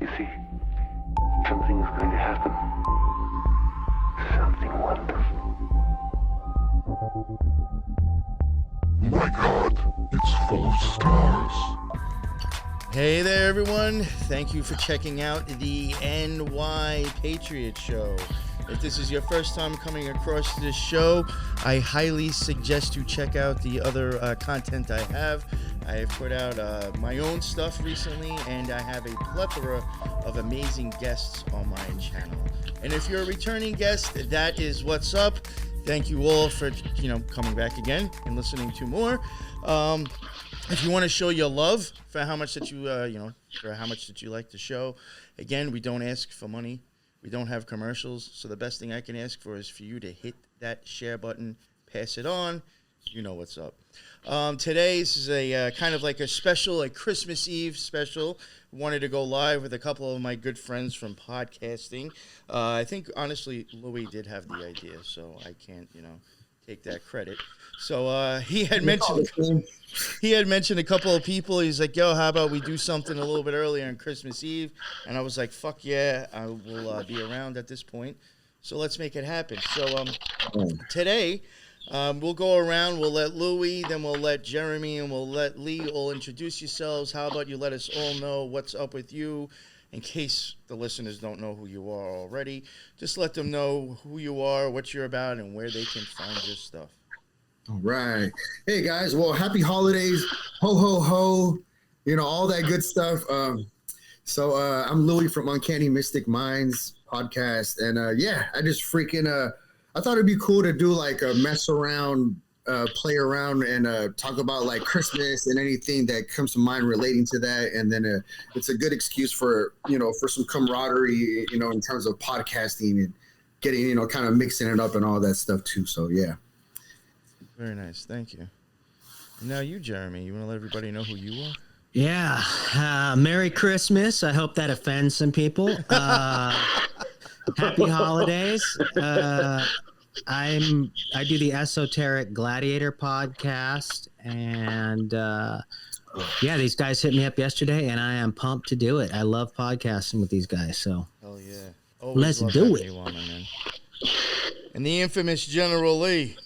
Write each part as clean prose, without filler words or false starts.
You see, something is going to happen. Something wonderful. My God, it's full of stars. Hey there, everyone. Thank you for checking out the NY Patriot Show. If this is your first time coming across this show, I highly suggest you check out the other content I have. I have put out my own stuff recently, and I have a plethora of amazing guests on my channel. And if you're a returning guest, that is what's up. Thank you all for coming back again and listening to more. If you want to show your love for how much that you like the show, again, we don't ask for money. We don't have commercials, so the best thing I can ask for is for you to hit that share button, pass it on. You know what's up. Today's is a kind of like a special, a Christmas Eve special. Wanted to go live with a couple of my good friends from podcasting. I think, honestly, Louis did have the idea, so I can't, take that credit. So he had mentioned a couple of people. He's like, yo, how about we do something a little bit earlier on Christmas Eve? And I was like, fuck yeah, I will be around at this point. So let's make it happen. So today, we'll go around. We'll let Louis, then we'll let Jeremy, and we'll let Lee all introduce yourselves. How about you let us all know what's up with you? In case the listeners don't know who you are already, just let them know who you are, what you're about, and where they can find your stuff. All right. Hey, guys. Well, happy holidays. Ho, ho, ho. All that good stuff. So I'm Louis from Uncannymysticminds podcast. And, I just freaking I thought it'd be cool to do like a mess around, play around and talk about like Christmas and anything that comes to mind relating to that. And then it's a good excuse for, for some camaraderie, in terms of podcasting and getting, kind of mixing it up and all that stuff too. So, yeah. Very nice. Thank you. And now you, Jeremy, you want to let everybody know who you are? Yeah. Merry Christmas. I hope that offends some people. Happy holidays. I do the Esoteric Gladiator podcast, and these guys hit me up yesterday, and I am pumped to do it. I love podcasting with these guys, so hell yeah. Let's do it. And the infamous General Lee.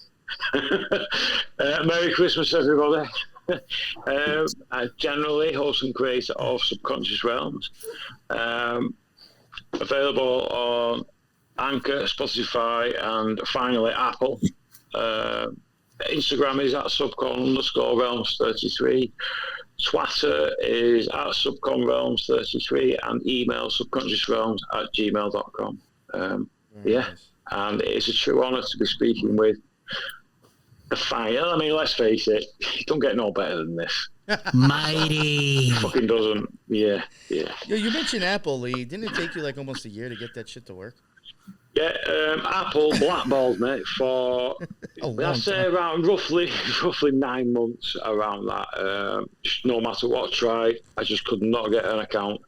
Merry Christmas, everybody. I generally host and creator of Subconscious Realms. Available on Anchor, Spotify, and finally Apple. Instagram is at subcon_realms33. Twitter is at subconrealms33, and email subconsciousrealms@gmail.com. Nice. And it's a true honor to be speaking with the fire. I mean, let's face it, you don't get no better than this. Mighty. Fucking doesn't. Yeah. Yo, you mentioned Apple, Lee. Didn't it take you like almost a year to get that shit to work? Yeah, Apple blackballed me for I'd say around roughly 9 months around that. Just no matter what I tried, I just could not get an account.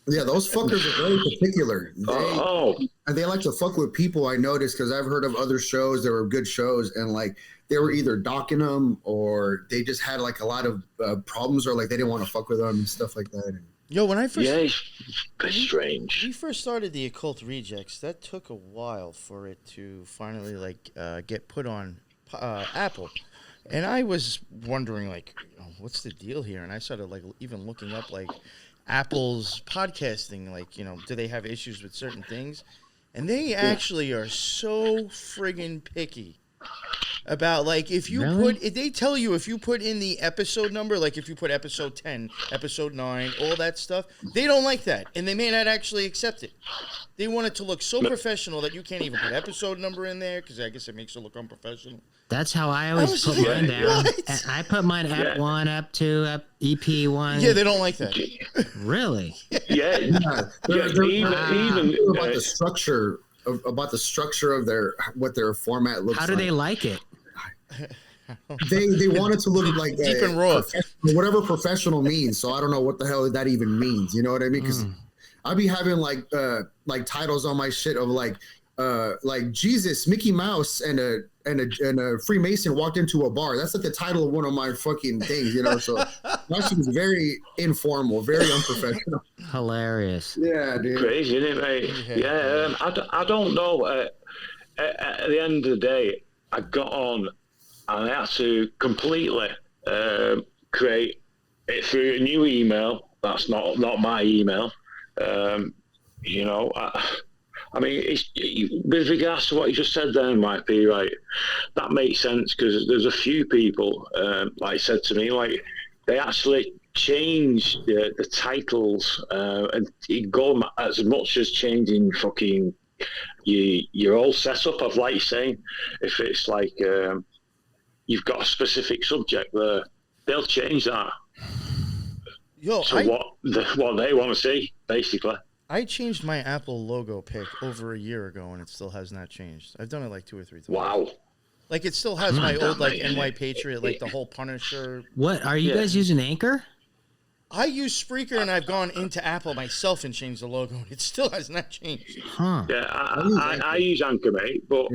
Yeah, those fuckers are very particular. And they like to fuck with people, I noticed, because I've heard of other shows that were good shows, and like they were either docking them or they just had like a lot of problems, or like they didn't want to fuck with them and stuff like that. Yo, when I first it's pretty strange. We first started the Occult Rejects. That took a while for it to finally get put on Apple, and I was wondering what's the deal here? And I started even looking up Apple's podcasting, do they have issues with certain things? And they actually are so friggin' picky about if you if they tell you if you put in the episode number, if you put episode 10, episode 9, all that stuff, they don't like that, and they may not actually accept it. They want it to look so professional that you can't even put episode number in there because I guess it makes it look unprofessional. That's how I always put mine down. I put mine Ep 1, Ep 2, EP 1. Yeah, they don't like that. Really? They're even about the structure of their format looks like. How do they like it? They want it to look like deep and raw, whatever professional means. So I don't know what the hell that even means. You know what I mean? Because I'll be having like titles on my shit of like Jesus, Mickey Mouse, and and a Freemason walked into a bar. That's like the title of one of my fucking things, you know. So that shit was very informal, very unprofessional. Hilarious. Yeah, dude. Crazy, isn't it, mate? Yeah. I don't know. At the end of the day, I got on and I had to completely create it through a new email. That's not my email. You know, I mean, with regards to what you just said there, YP, right, that makes sense because there's a few people, like said to me, like they actually change the titles and it go as much as changing fucking your whole setup of, like you're saying, if it's like you've got a specific subject there, they'll change that. Yo, what they want to see, basically. I changed my Apple logo pic over a year ago, and it still has not changed. I've done it like 2 or 3 times. Wow. Like, it still has my old, like, NY Patriot, like, the whole Punisher. What? Are you guys using Anchor? I use Spreaker, and I've gone into Apple myself and changed the logo. It still has not changed. Huh. Yeah, I use Anchor, mate, but,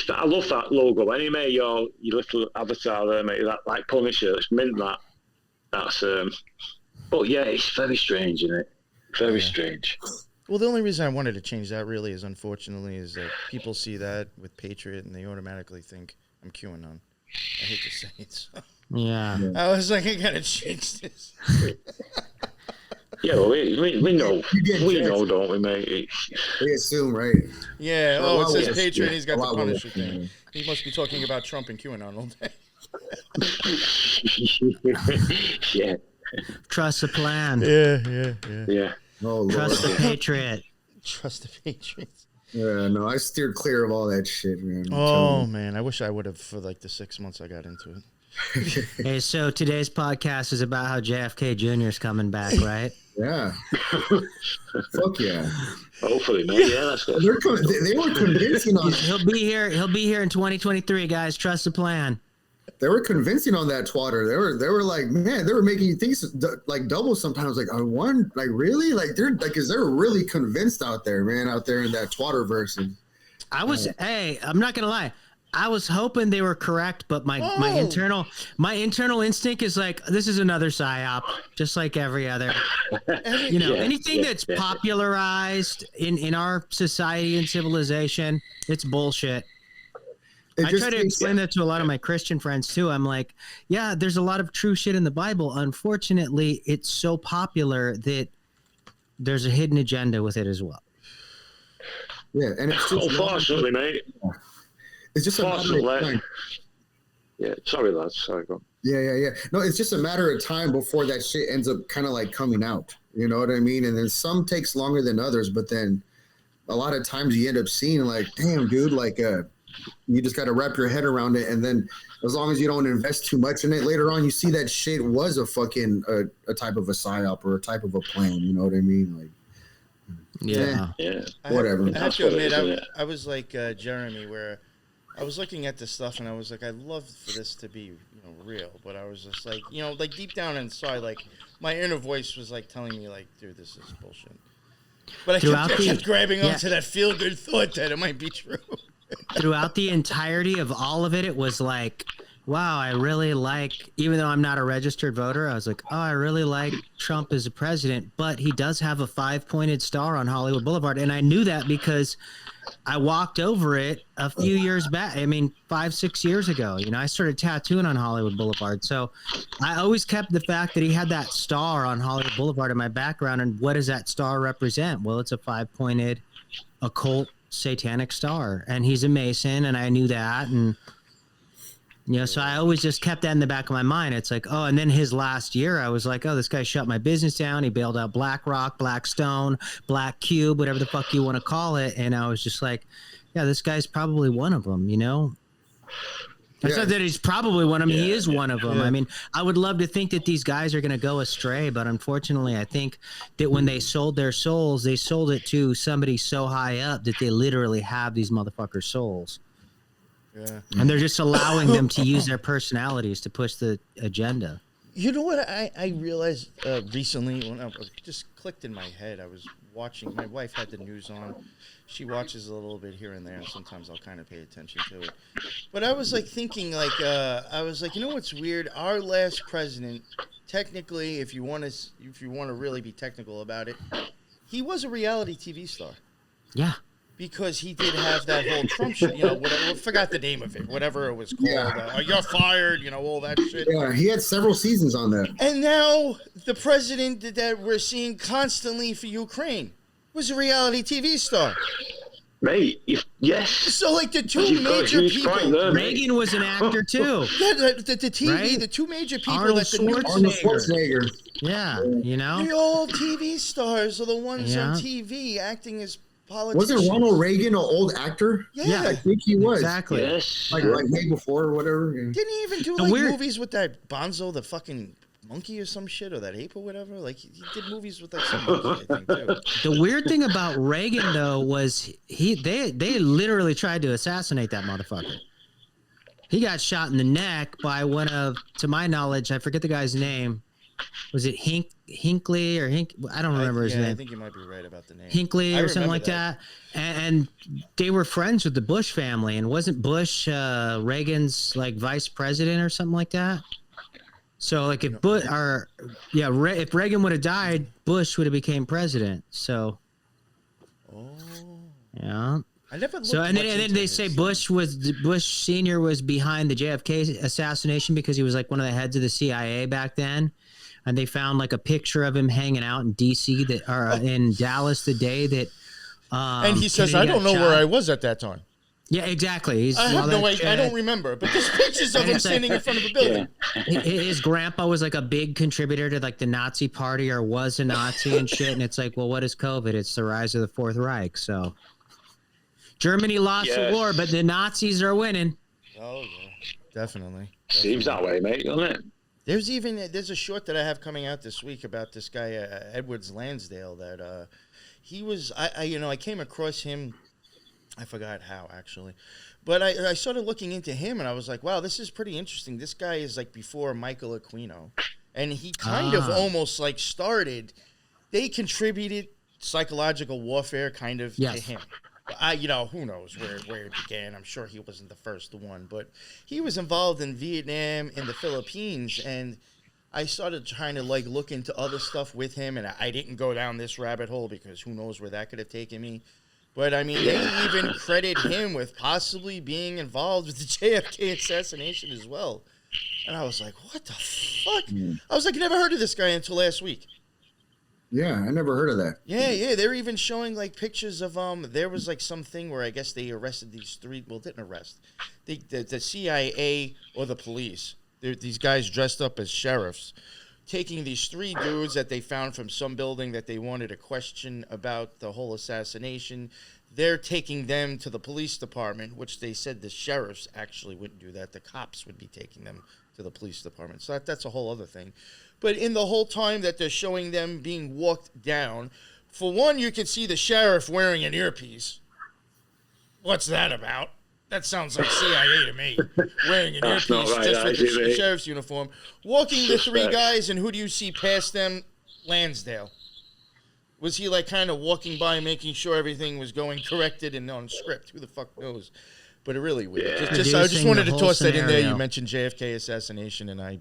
I love that logo. Anyway, your little avatar there, mate, that, like, Punisher, it's mint that. That's, but yeah, it's very strange, isn't it? Very strange. Well, the only reason I wanted to change that really is, unfortunately, is that people see that with Patriot and they automatically think I'm QAnon. I hate to say it. So. Yeah. I was like, I gotta change this. Yeah, well, we know. We know, don't we, mate? They assume, right? Yeah. Oh, it says Patriot. He's got the Punisher thing. thing. He must be talking about Trump and QAnon all day. Yeah. Trust the plan. Yeah. Oh, Lord. Trust the Patriot. Trust the Patriots. Yeah, no, I steered clear of all that shit, man. Oh, man. I wish I would have for like the 6 months I got into it. Hey, so today's podcast is about how JFK Jr. is coming back, right? Yeah. Fuck yeah. Hopefully, mate. Yeah, that's good. They were convincing on. He'll be here. He'll be here in 2023, guys. Trust the plan. They were convincing on that twatter. They were like, man, they were making you think like double sometimes. Like, I won, like really, like they're really convinced out there, man, out there in that twatter version. I was, hey, I'm not gonna lie. I was hoping they were correct, but my internal instinct is like, this is another psyop, just like every other. You know, anything that's popularized in our society and civilization, it's bullshit. I try to explain that to a lot of my Christian friends too. I'm like, yeah, there's a lot of true shit in the Bible. Unfortunately, it's so popular that there's a hidden agenda with it as well. Yeah, and it's just unfortunately, mate. It's just a matter of time. Yeah, sorry, lads. Sorry, go. Yeah. No, it's just a matter of time before that shit ends up kind of like coming out. You know what I mean? And then some takes longer than others, but then a lot of times you end up seeing like, damn, dude, like you just got to wrap your head around it, and then as long as you don't invest too much in it, later on you see that shit was a fucking a type of a psyop or a type of a plan. You know what I mean? Like, yeah. Whatever. I have to admit, I was like Jeremy, where I was looking at this stuff and I was like, I'd love for this to be, real, but I was just like, like deep down inside, like my inner voice was like telling me, like, dude, this is bullshit. But I kept grabbing onto that feel-good thought that it might be true. Throughout the entirety of all of it, it was like, wow, I really like, even though I'm not a registered voter, I was like, oh, I really like Trump as a president, but he does have a 5-pointed star on Hollywood Boulevard. And I knew that because I walked over it a few years back. 5-6 years ago, I started tattooing on Hollywood Boulevard. So I always kept the fact that he had that star on Hollywood Boulevard in my background. And what does that star represent? Well, it's a 5-pointed occult satanic star, and he's a Mason, and I knew that, and so I always just kept that in the back of my mind. It's like, oh, and then his last year, I was like, oh, this guy shut my business down. He bailed out BlackRock, Blackstone, Black Cube, whatever the fuck you want to call it, and I was just like, yeah, this guy's probably one of them, It's not that he's probably one of them. He is one of them. Yeah. I would love to think that these guys are going to go astray, but unfortunately, I think that when they sold their souls, they sold it to somebody so high up that they literally have these motherfuckers' souls. Yeah. And they're just allowing them to use their personalities to push the agenda. You know what I realized recently when I just clicked in my head? I was watching. My wife had the news on. She watches a little bit here and there, and sometimes I'll kind of pay attention to it. But I was like thinking, I was like, you know what's weird? Our last president, technically, if you want to really be technical about it, he was a reality TV star. Yeah. Because he did have that whole Trump shit, whatever, I forgot the name of it, whatever it was called. You're fired, all that shit. Yeah, he had several seasons on that. And now the president that we're seeing constantly for Ukraine was a reality TV star. Mate, yes. So, like, the two major people... There, Reagan was an actor, too. Yeah, the TV, right? The two major people Arnold that the news... Arnold Schwarzenegger. Yeah, The old TV stars are the ones on TV acting as politicians. Wasn't Ronald Reagan an old actor? Yeah. I think he was. Exactly. Yes. Like way before or whatever. Yeah. Didn't he even do, movies with that Bonzo, the fucking monkey or some shit, or that ape or whatever? Like, he did movies with, like, some monkey, I think, too. The weird thing about Reagan, though, was they literally tried to assassinate that motherfucker. He got shot in the neck by one of, to my knowledge, I forget the guy's name. Was it Hinckley or Hink? I don't remember his name. I think you might be right about the name. Hinckley or something like that. And they were friends with the Bush family. And wasn't Bush Reagan's like vice president or something like that? So like if if Reagan would have died, Bush would have became president. So yeah. I never looked and then they say Bush Senior was behind the JFK assassination because he was like one of the heads of the CIA back then. And they found like a picture of him hanging out in D.C. in Dallas the day that. And he says, Kennedy "I don't know got where shot." I was at that time." Yeah, exactly. I have no idea. I don't remember, but there's pictures of him standing in front of a building. His grandpa was like a big contributor to like the Nazi Party, or was a Nazi and shit. And it's like, well, what is COVID? It's the rise of the Fourth Reich. So Germany lost the war, but the Nazis are winning. Oh yeah, definitely. Seems that way, mate, doesn't it? There's a short that I have coming out this week about this guy Edwards Lansdale that he was. I came across him. I forgot how, actually. But I started looking into him, and I was like, wow, this is pretty interesting. This guy is, like, before Michael Aquino. And he kind of almost, like, started. They contributed psychological warfare kind of to him. Who knows where it began. I'm sure he wasn't the first one. But he was involved in Vietnam and the Philippines, and I started trying to, like, look into other stuff with him, and I didn't go down this rabbit hole because who knows where that could have taken me. But, I mean, they even credit him with possibly being involved with the JFK assassination as well. And I was like, what the fuck? I was like, I never heard of this guy until last week. Yeah, I never heard of that. Yeah. They're even showing, like, pictures of, there was, like, something where I guess they arrested these three, well, didn't arrest. The CIA or the police, these guys dressed up as sheriffs, taking these three dudes that they found from some building that they wanted to question about the whole assassination. They're taking them to the police department, which they said the sheriffs actually wouldn't do that. The cops would be taking them to the police department. So that's a whole other thing. But in the whole time that they're showing them being walked down, for one, you can see the sheriff wearing an earpiece. What's that about? That sounds like CIA to me. Wearing an earpiece just with the sheriff's uniform. Walking the three guys, and who do you see past them? Lansdale. Was he like kind of walking by, making sure everything was going corrected and on script? Who the fuck knows? But it really weird. I just wanted to toss that in there. You mentioned JFK assassination, and I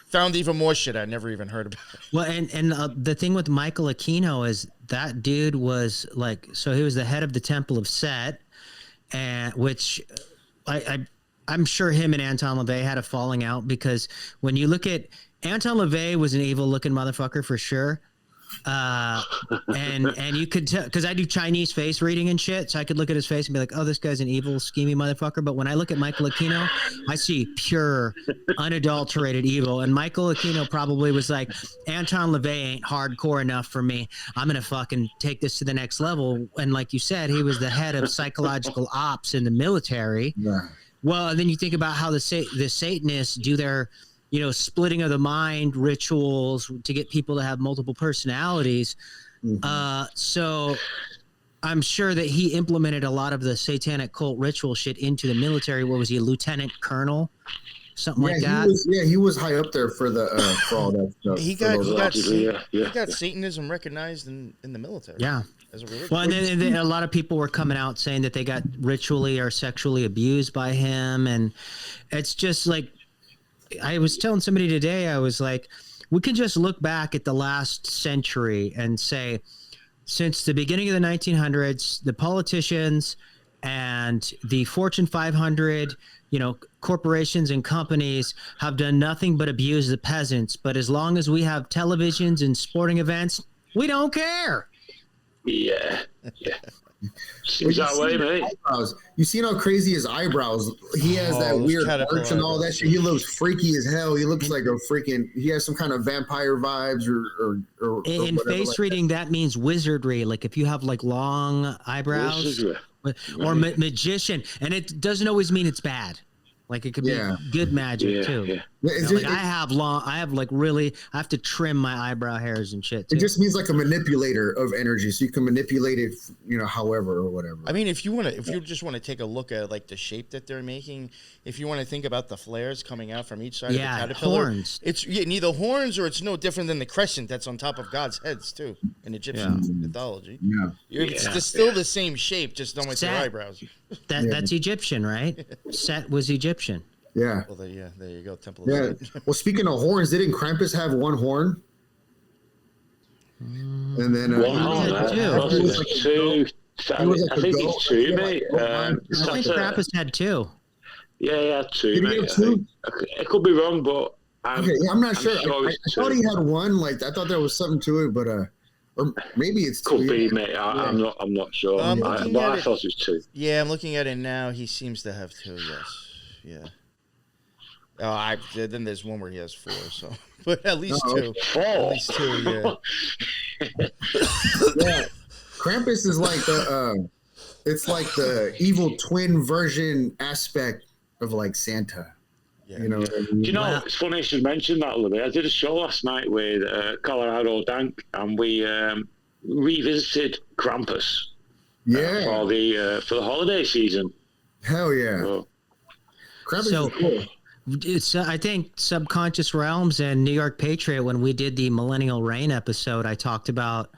found even more shit I never even heard about. Well, and the thing with Michael Aquino is that dude was like, so he was the head of the Temple of Set. And which I'm sure him and Anton LaVey had a falling out, because when you look at Anton LaVey was an evil looking motherfucker for sure. And you could tell, because I do Chinese face reading and shit, so I could look at his face and be like, oh, this guy's an evil, schemy motherfucker. But when I look at Michael Aquino, I see pure, unadulterated evil. And Michael Aquino probably was like, Anton LaVey ain't hardcore enough for me. I'm gonna fucking take this to the next level. And like you said, he was the head of psychological ops in the military. Yeah. Well, and then you think about how the Satanists do their, splitting of the mind rituals to get people to have multiple personalities. Mm-hmm. So I'm sure that he implemented a lot of the satanic cult ritual shit into the military. What was he, a lieutenant colonel? something like that. He was high up there for the for all that stuff. He got Satanism recognized in the military. Yeah. As a religion. Well, and then a lot of people were coming out saying that they got ritually or sexually abused by him, and it's just like I was telling somebody today. I was like, we can just look back at the last century and say, since the beginning of the 1900s, the politicians and the Fortune 500, corporations and companies have done nothing but abuse the peasants. But as long as we have televisions and sporting events, we don't care. Yeah. Seems that way, mate. You seen how crazy his eyebrows? He has that weird arch and all that shit. He looks freaky as hell. He looks like a freaking. He has some kind of vampire vibes or in face reading, that means wizardry. Like if you have like long eyebrows, or magician, and it doesn't always mean it's bad. Like it could be good magic too. Yeah. I have to trim my eyebrow hairs and shit too. It just means like a manipulator of energy, so you can manipulate it, however or whatever. I mean, if you just want to take a look at like the shape that they're making, if you want to think about the flares coming out from each side of the caterpillar, horns. It's neither horns or it's no different than the crescent that's on top of God's heads too in Egyptian mythology. Yeah, it's still the same shape, just done with their eyebrows. That's Egyptian, right? Set was Egyptian. Yeah. Well, there you go. Temple of Set. Well, speaking of horns, didn't Krampus have one horn? And then one horn. Two. I think it's two, mate. I think Krampus had two. Yeah, he had two. Did he have two? I could be wrong, but I'm not sure. I thought he had one. Like I thought there was something to it, but or maybe it's two. Could be, mate. I'm not sure. I thought it was two. Yeah, I'm looking at it now. He seems to have two. Yes. Yeah. Then there's one where he has four. So, but at least two. At least two. Yeah. Yeah. Krampus is like it's like the evil twin version aspect of like Santa. Yeah. It's funny you should mention that, Louis. I did a show last night with Colorado Dank, and we revisited Krampus. For the holiday season. Hell yeah. So, it's I think Subconscious Realms and New York Patriot, when we did the Millennial Reign episode, I talked about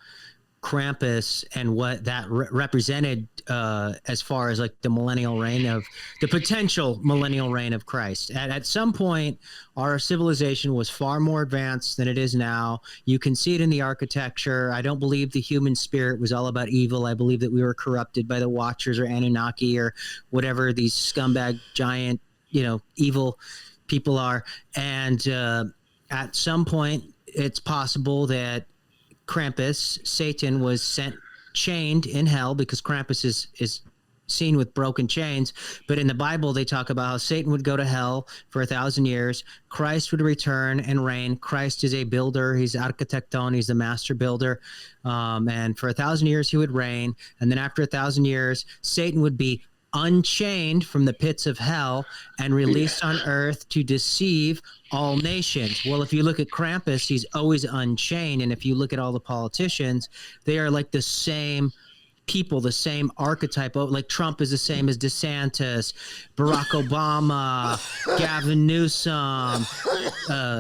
Krampus and what that represented as far as like the millennial reign of the potential millennial reign of Christ. At some point, our civilization was far more advanced than it is now. You can see it in the architecture. I don't believe the human spirit was all about evil. I believe that we were corrupted by the Watchers or Anunnaki or whatever these scumbag giant, evil people are. And at some point, it's possible that Krampus, Satan, was chained in hell, because Krampus is seen with broken chains. But in the Bible, they talk about how Satan would go to hell for 1,000 years. Christ would return and reign. Christ is a builder. He's architecton. He's the master builder. And for 1,000 years, he would reign. And then after 1,000 years, Satan would be unchained from the pits of hell and released on earth to deceive all nations. Well, if you look at Krampus, he's always unchained. And if you look at all the politicians, they are like the same people, the same archetype. Like Trump is the same as DeSantis, Barack Obama, Gavin Newsom,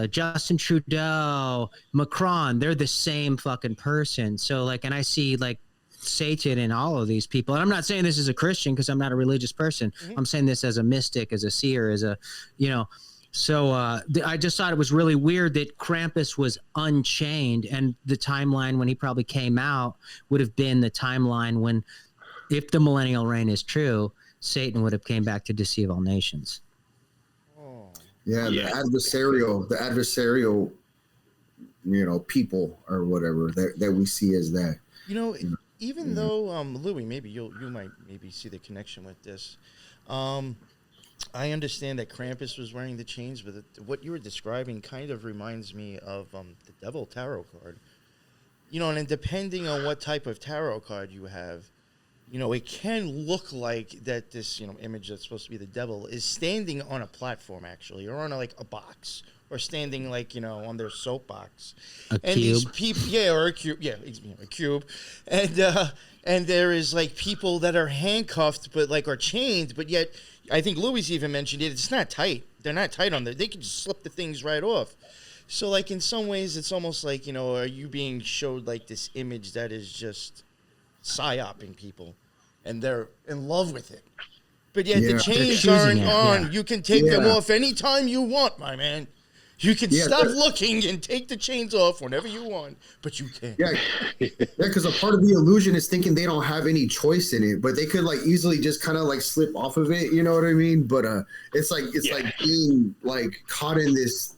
Justin Trudeau, Macron. They're the same fucking person. So like, and I see like Satan in all of these people. And I'm not saying this as a Christian, because I'm not a religious person. I'm saying this as a mystic, as a seer, as a, So I just thought it was really weird that Krampus was unchained, and the timeline when he probably came out would have been the timeline when, if the millennial reign is true, Satan would have came back to deceive all nations. The adversarial, people or whatever that we see as that. Even though Louis, maybe you might see the connection with this. I understand that Krampus was wearing the chains, but what you were describing kind of reminds me of the Devil Tarot card. And then depending on what type of tarot card you have, it can look like that this, image that's supposed to be the devil is standing on a platform, actually, or on a box, or standing on their soapbox. A cube. These people, or a cube, a cube. And there is people that are handcuffed, but are chained, but yet, I think Louis even mentioned it. It's not tight. they're not tight on there. They can just slip the things right off. So, like, in some ways, it's almost like, you know, are you being showed, like, this image that is just psyoping people, and they're in love with it. But yet the chains aren't on. Yeah. You can take them off anytime you want, my man. You can stop looking and take the chains off whenever you want, but you can't. Yeah, because a part of the illusion is thinking they don't have any choice in it, but they could like easily just kind of like slip off of it. You know what I mean? But it's like being like caught in this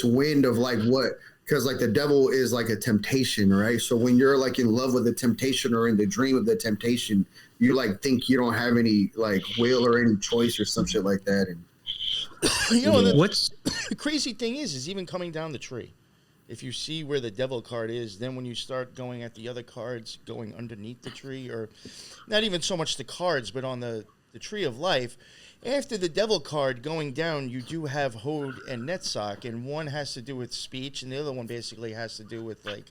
wind of like what. Because like the devil is like a temptation, right? So when you're like in love with the temptation or in the dream of the temptation, you like think you don't have any like will or any choice or some shit like that. And you know, what's the crazy thing is even coming down the tree. If you see where the devil card is, then when you start going at the other cards, going underneath the tree, or not even so much the cards, but on the tree of life. After the devil card going down, you do have Hode and Netzach, and one has to do with speech, and the other one basically has to do with, like,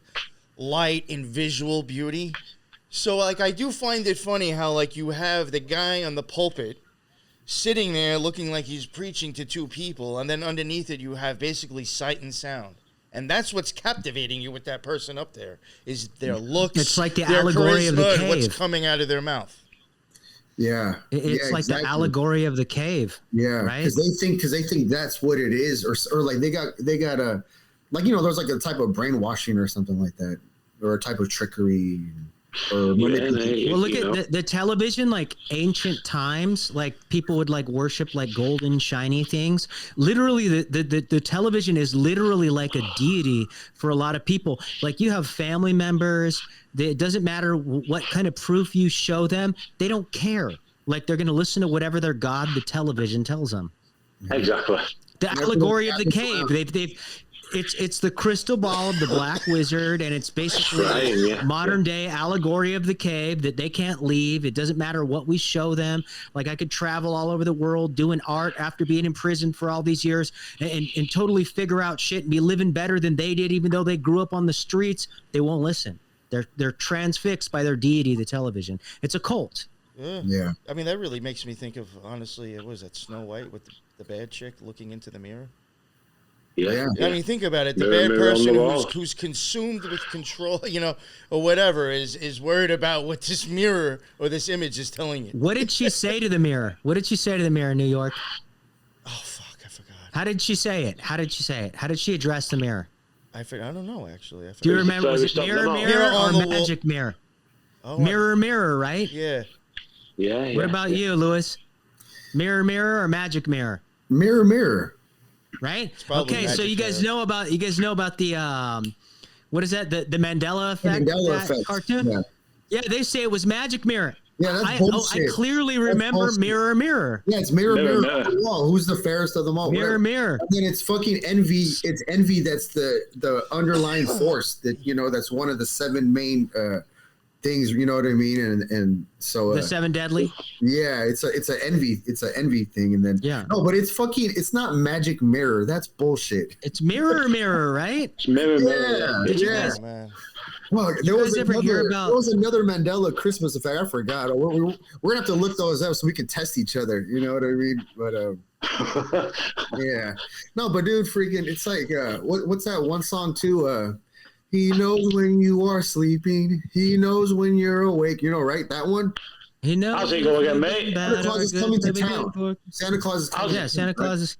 light and visual beauty. So, like, I do find it funny how, like, you have the guy on the pulpit sitting there looking like he's preaching to two people, and then underneath it you have basically sight and sound. And that's what's captivating you with that person up there, is their looks, it's like the allegory of the cave. What's coming out of their mouth. Yeah, it's like exactly. The allegory of the cave. Yeah, right. Because they think that's what it is, or like they got a, like, you know, there's like a type of brainwashing or something like that, or a type of trickery. Or well, look at the television, like ancient times, like people would like worship like golden shiny things. Literally, the television is literally like a deity for a lot of people. Like you have family members. It doesn't matter what kind of proof you show them. They don't care. Like they're going to listen to whatever their god, the television, tells them. Exactly. The allegory of the cave. It's the crystal ball of the black wizard, and it's basically modern day allegory of the cave that they can't leave. It doesn't matter what we show them. Like I could travel all over the world doing art after being in prison for all these years and totally figure out shit and be living better than they did, even though they grew up on the streets. They won't listen. They're transfixed by their deity, the television. It's a cult. Yeah. I mean, that really makes me think of, honestly, what was that, Snow White with the bad chick looking into the mirror? Yeah. I mean, think about it. The bad person who's consumed with control, you know, or whatever, is worried about what this mirror or this image is telling you. What did she say to the mirror? What did she say to the mirror in New York? Oh, fuck, I forgot. How did she say it? How did she address the mirror? I don't know, actually. Do you remember? Was it mirror or magic mirror? Oh, mirror, right? Yeah. Yeah. What about you, Louis? Mirror or magic mirror? Mirror. Right? Okay, so you guys know about the what is that? The Mandela effect? Mandela effect cartoon? Yeah, they say it was magic mirror. Yeah, that's bullshit. I clearly remember mirror. Yeah, it's mirror on the wall. Who's the fairest of them all? Mirror. And then it's fucking envy. It's envy that's the underlying force that, you know, that's one of the seven main things, you know what I mean? And so the seven deadly. Yeah, it's an envy thing, and then no, but it's not magic mirror. That's bullshit. It's mirror, right? It's mirror. Did you guys? Well, there was another Mandela Christmas effect. I forgot. We're gonna have to look those up so we can test each other. You know what I mean? But yeah, no, but dude, freaking, it's like what's that one song too? He knows when you are sleeping. He knows when you're awake. You know, right? That one. He knows. How's he go again, mate? Santa Claus is coming to town. Santa Claus is coming. Yeah, Santa Claus is.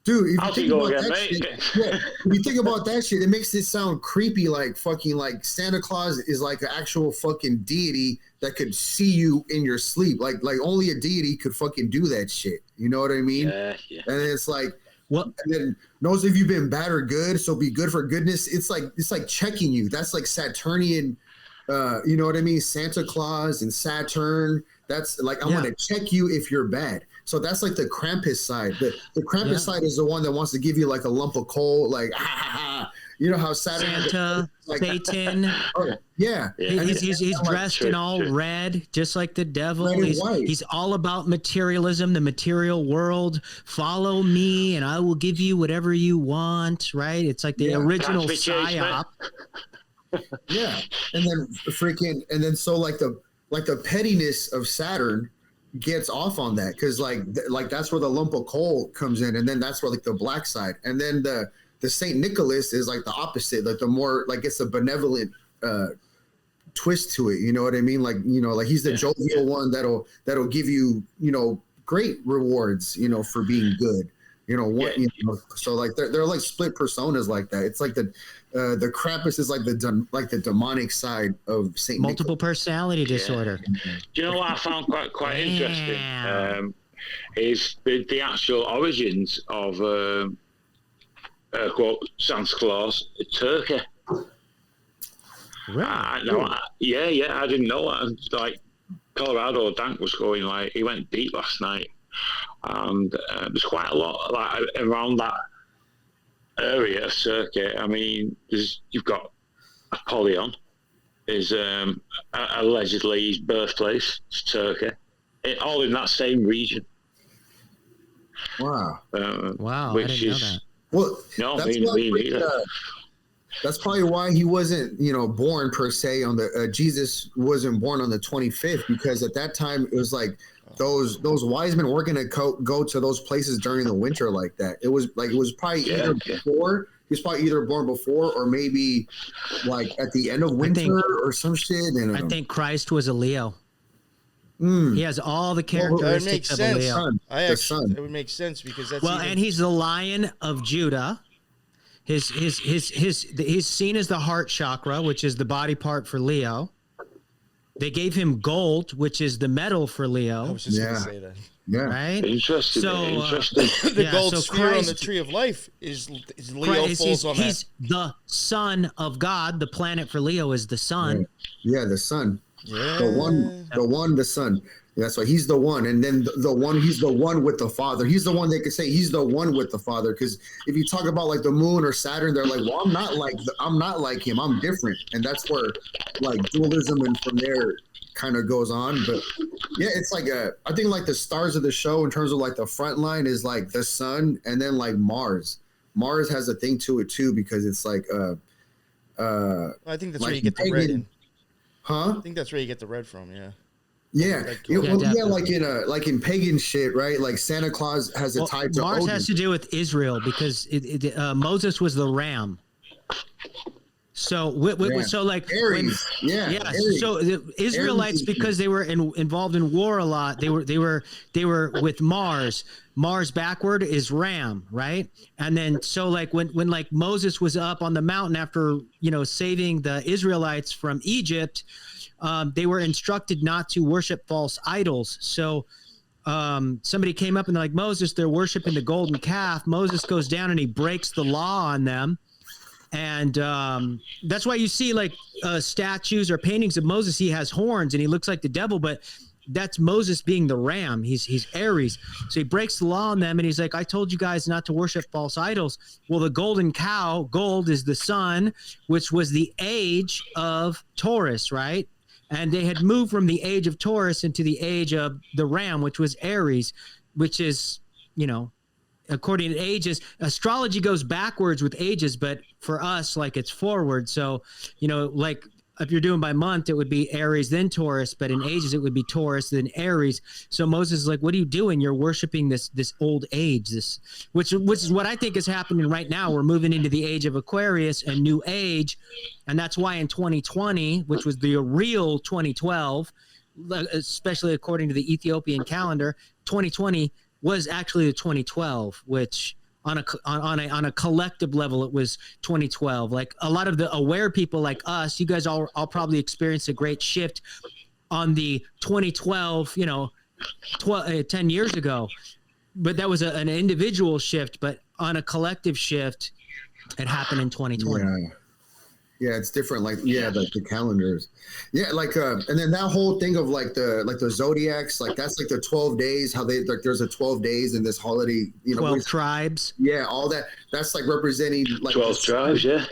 Dude, if you think about that shit, if you think about that shit, it makes it sound creepy. Like fucking, like Santa Claus is like an actual fucking deity that could see you in your sleep. Like only a deity could fucking do that shit. You know what I mean? Yeah. And it's like. Well, and then knows if you've been bad or good, so be good for goodness. It's like checking you. That's like Saturnian, you know what I mean? Santa Claus and Saturn. That's like, I'm gonna check you if you're bad. So that's like the Krampus side. The Krampus side is the one that wants to give you like a lump of coal, like you know how Santa, like, Satan. Oh, yeah. He's dressed in all red, just like the devil. He's all about materialism, the material world. Follow me, and I will give you whatever you want. Right? It's like the original psyop. Yeah, and then so like the pettiness of Saturn gets off on that because like that's where the lump of coal comes in, and then that's where like the black side, and then the Saint Nicholas is like the opposite, like the more like it's a benevolent twist to it. You know what I mean? Like, you know, like he's the jovial one that'll give you, you know, great rewards, you know, for being good. You know what? You know, so like they're like split personas like that. It's like the Krampus is like the demonic side of Saint multiple Nicholas. Personality disorder. Do you know what I found quite interesting? Is the actual origins of quote Santa Claus, Turkey. Really? I didn't know that. And, like Colorado, Dank was going like he went deep last night, and there's quite a lot like around that area of Turkey. I mean, you've got Apollyon is allegedly his birthplace, it's Turkey, all in that same region. Wow. Wow, which I didn't is, know that. Well, no, that's probably why he wasn't, you know, born per se on the Jesus wasn't born on the 25th, because at that time it was like those wise men weren't going to go to those places during the winter like that. It was probably before. He was probably either born before or maybe like at the end of winter or some shit. And I think Christ was a Leo. He has all the characteristics of a Leo. That would make sense because that's and he's the Lion of Judah. He's seen as the heart chakra, which is the body part for Leo. They gave him gold, which is the metal for Leo. I was just going to say that. Yeah. Right? Interesting. The gold sphere on the tree of life is Leo falls on that. He's the son of God. The planet for Leo is the sun. Yeah, the sun. Yeah. The son. That's why he's the one. And then he's the one with the Father. He's the one they could say he's the one with the Father. Because if you talk about like the moon or Saturn, they're like, well, I'm not like him. I'm different. And that's where like dualism and from there kind of goes on. But yeah, it's like I think like the stars of the show in terms of like the front line is like the sun and then like Mars. Mars has a thing to it too, because it's like I think that's like where you get the red in. Huh? I think that's where you get the red from, yeah. Yeah, like in pagan shit, right? Like Santa Claus has a tie to Mars Odin. has to do with Israel because Moses was the ram. So, so like Aries, Aries. So the Israelites, because they were involved in war a lot, they were with Mars. Mars backward is Ram, right? And then so like when like Moses was up on the mountain after saving the Israelites from Egypt. They were instructed not to worship false idols. So somebody came up and they're like, Moses, they're worshiping the golden calf. Moses goes down and he breaks the law on them. And that's why you see like statues or paintings of Moses. He has horns and he looks like the devil, but that's Moses being the ram. He's Aries. So he breaks the law on them and he's like, I told you guys not to worship false idols. Well, the golden cow, gold is the sun, which was the age of Taurus, right? And they had moved from the age of Taurus into the age of the ram, which was Aries, which is, according to ages, astrology goes backwards with ages, but for us, like it's forward. So, like if you're doing by month, it would be Aries, then Taurus, but in ages, it would be Taurus, then Aries. So Moses is like, what are you doing? You're worshiping this old age, which is what I think is happening right now. We're moving into the age of Aquarius and new age. And that's why in 2020, which was the real 2012, especially according to the Ethiopian calendar, 2020 was actually the 2012, which on a collective level, it was 2012. Like a lot of the aware people like us, you guys all probably experienced a great shift on the 2012, 10 years ago. But that was an individual shift, but on a collective shift, it happened in 2020. Yeah, it's different. Like, like the calendars. Yeah, like, and then that whole thing of like the zodiacs, like that's like the 12 days. How they like there's a 12 days in this holiday. 12 tribes. Yeah, all that. That's like representing like 12 tribes. Yeah.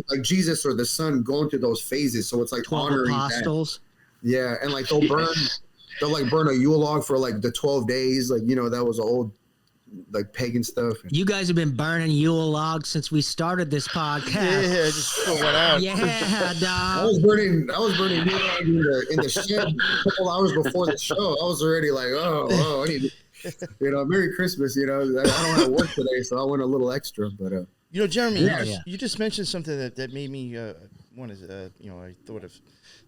Like Jesus or the sun going through those phases. So it's like 12 honoring apostles. That. Yeah, and like they'll burn a Yule log for like the 12 days. Like that was an old like pagan stuff. You guys have been burning Yule logs since we started this podcast. Yeah, just throw one out. Yeah, I dog. was burning in the shed a couple hours before the show. I was already like, I need to, Merry Christmas. I don't have work today, so I went a little extra. But Jeremy, Yeah. you just mentioned something that made me want to. I thought of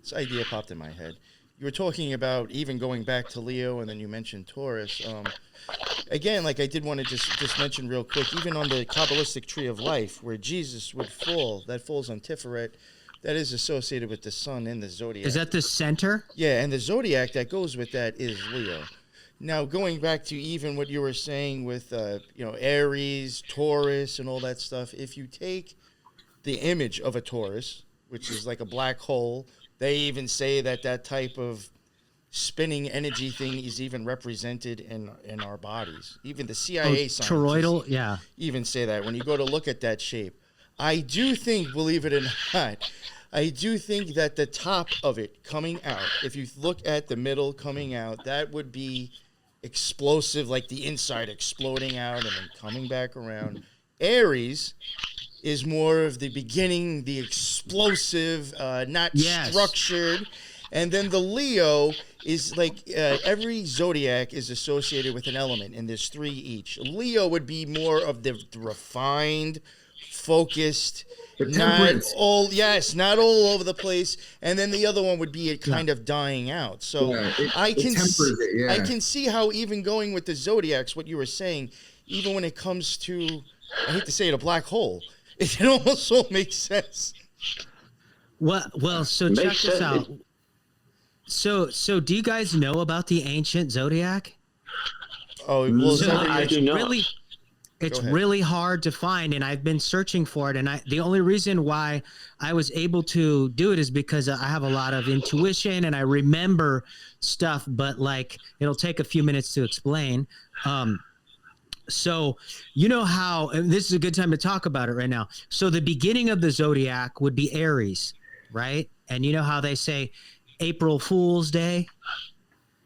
this idea popped in my head. You were talking about even going back to Leo, and then you mentioned Taurus. Again, like I did want to just mention real quick, even on the Kabbalistic tree of life, where Jesus would fall, that falls on Tiferet, that is associated with the sun and the zodiac. Is that the center? Yeah, and the zodiac that goes with that is Leo. Now, going back to even what you were saying with, Aries, Taurus, and all that stuff, if you take the image of a Taurus, which is like a black hole, they even say that type of spinning energy thing is even represented in our bodies. Even the CIA scientists Toroidal, yeah. even say that when you go to look at that shape. I do think, believe it or not, I do think that the top of it coming out, if you look at the middle coming out, that would be explosive, like the inside exploding out and then coming back around. Aries is more of the beginning, the explosive, not structured. And then the Leo is like every zodiac is associated with an element, and there's 3 each. Leo would be more of the refined, focused, not all over the place. And then the other one would be kind of dying out. So I can see how even going with the zodiacs, what you were saying, even when it comes to, I hate to say it, a black hole, it almost all makes sense. Well, so check this out. So do you guys know about the ancient zodiac? Oh, well, So I do not. It's really hard to find, and I've been searching for it. And the only reason why I was able to do it is because I have a lot of intuition and I remember stuff, but like it'll take a few minutes to explain. So you know how, and this is a good time to talk about it right now. So the beginning of the zodiac would be Aries, right? And you know how they say April Fool's Day?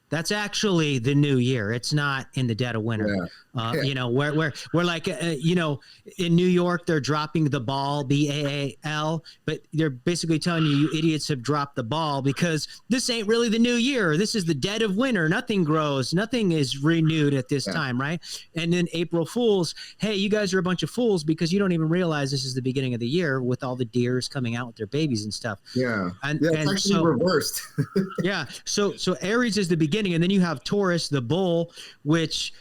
That's actually the new year. It's not in the dead of winter. We're like, in New York, they're dropping the ball, BAAL, but they're basically telling you idiots have dropped the ball because this ain't really the new year. This is the dead of winter. Nothing grows. Nothing is renewed at this time, right? And then April Fools, hey, you guys are a bunch of fools because you don't even realize this is the beginning of the year with all the deers coming out with their babies and stuff. Yeah. And it's actually reversed. Yeah. So Aries is the beginning, and then you have Taurus, the bull, which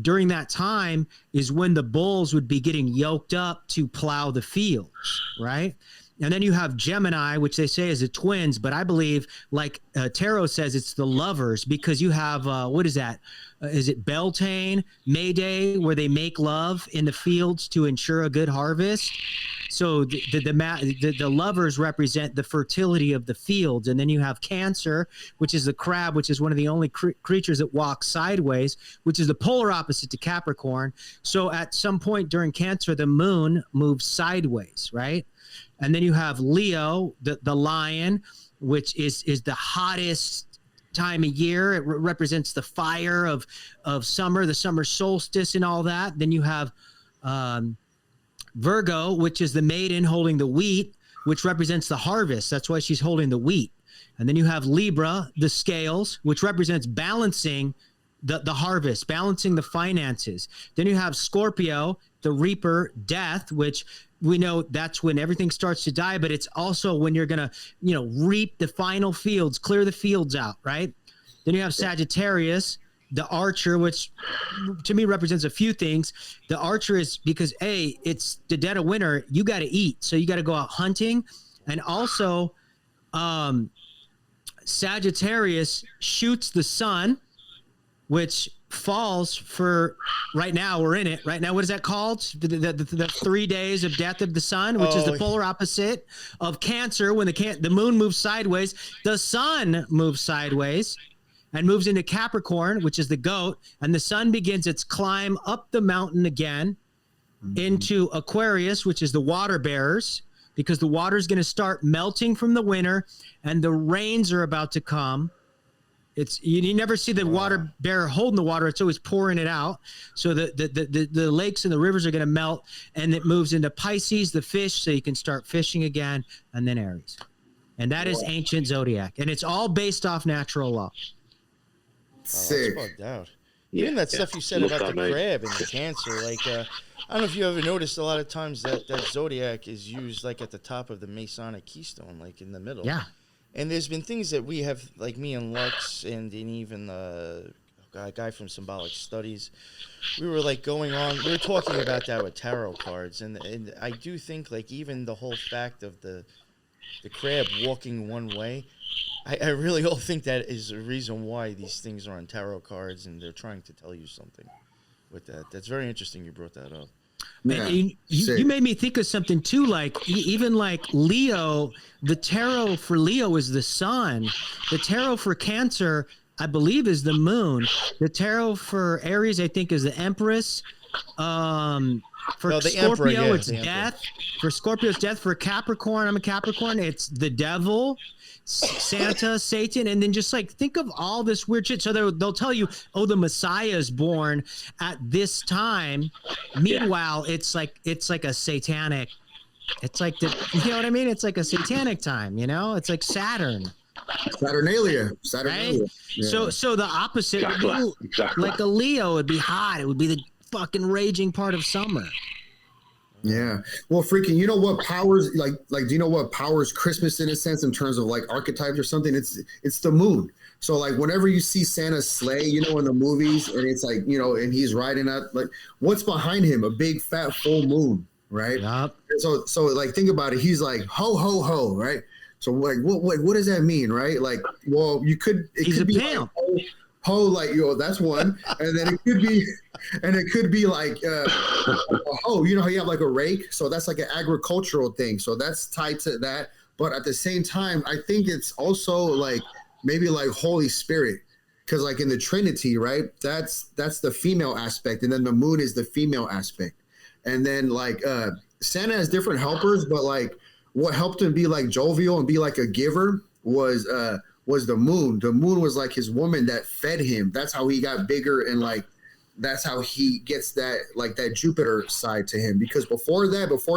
during that time is when the bulls would be getting yoked up to plow the fields, right? And then you have Gemini, which they say is the twins, but I believe, like Tarot says, it's the lovers, because you have, what is that? Is it Beltane, May Day, where they make love in the fields to ensure a good harvest? So the lovers represent the fertility of the fields. And then you have Cancer, which is the crab, which is one of the only creatures that walks sideways, which is the polar opposite to Capricorn. So at some point during Cancer, the moon moves sideways, right? And then you have Leo, the lion, which is the hottest time of year. It represents the fire of summer, the summer solstice and all that. Then you have Virgo, which is the maiden holding the wheat, which represents the harvest. That's why she's holding the wheat. And then you have Libra, the scales, which represents balancing the harvest, balancing the finances. Then you have Scorpio, the reaper, death, which we know that's when everything starts to die, but it's also when you're going to, reap the final fields, clear the fields out, right? Then you have Sagittarius, the archer, which to me represents a few things. The archer is because, A, it's the dead of winter. You got to eat. So you got to go out hunting. And also Sagittarius shoots the sun, which falls for right now. We're in it right now. What is that called? The 3 days of death of the sun, which is the polar opposite of Cancer. When the moon moves sideways, the sun moves sideways and moves into Capricorn, which is the goat, and the sun begins its climb up the mountain again into Aquarius, which is the water bearers, because the water is going to start melting from the winter and the rains are about to come. It's you never see the water bear holding the water. It's always pouring it out. So the lakes and the rivers are going to melt, and it moves into Pisces, the fish, so you can start fishing again, and then Aries. And that is ancient zodiac, and it's all based off natural law. Sick. That's bugged out. Even that stuff you said about the crab and the Cancer, like I don't know if you ever noticed, a lot of times that zodiac is used like at the top of the Masonic keystone, like in the middle. Yeah. And there's been things that we have, like me and Lux, and even a guy from Symbolic Studies, we were like going on, we were talking about that with tarot cards, and I do think like even the whole fact of the crab walking one way, I really all think that is a reason why these things are on tarot cards, and they're trying to tell you something with that. That's very interesting you brought that up. Yeah, you made me think of something too, like even like Leo, the tarot for Leo is the sun. The tarot for Cancer, I believe, is the moon. The tarot for Aries, I think, is the Empress. For Scorpio, it's death. For Scorpio, it's death. For Capricorn, I'm a Capricorn, it's the devil, Santa, Satan, and then just like think of all this weird shit. So they'll tell you, oh, the Messiah is born at this time. Meanwhile, it's like a satanic. It's like you know what I mean? It's like a satanic time. You know, it's like Saturn. Saturnalia. Right? Yeah. So the opposite would be exactly. Like a Leo would be hot. It would be the fucking raging part of summer. Yeah. Well, freaking, you know what powers like do you know what powers Christmas in a sense in terms of like archetypes or something? It's the moon. So like whenever you see Santa's sleigh, you know, in the movies, and it's like, you know, and he's riding out, like what's behind him? A big fat full moon, right? Yep. So like think about it. He's like ho ho ho, right? So like what does that mean, right? Like, well, he's could be pimp. Like, ho, like, yo, that's one. And then it could be like oh, you know how you have like a rake? So that's like an agricultural thing. So that's tied to that. But at the same time, I think it's also like maybe like Holy Spirit. Because like in the Trinity, right? That's the female aspect. And then the moon is the female aspect. And then like Santa has different helpers, but like what helped him be like jovial and be like a giver was the moon. The moon was like his woman that fed him. That's how he got bigger, and like that's how he gets that like that Jupiter side to him. Because before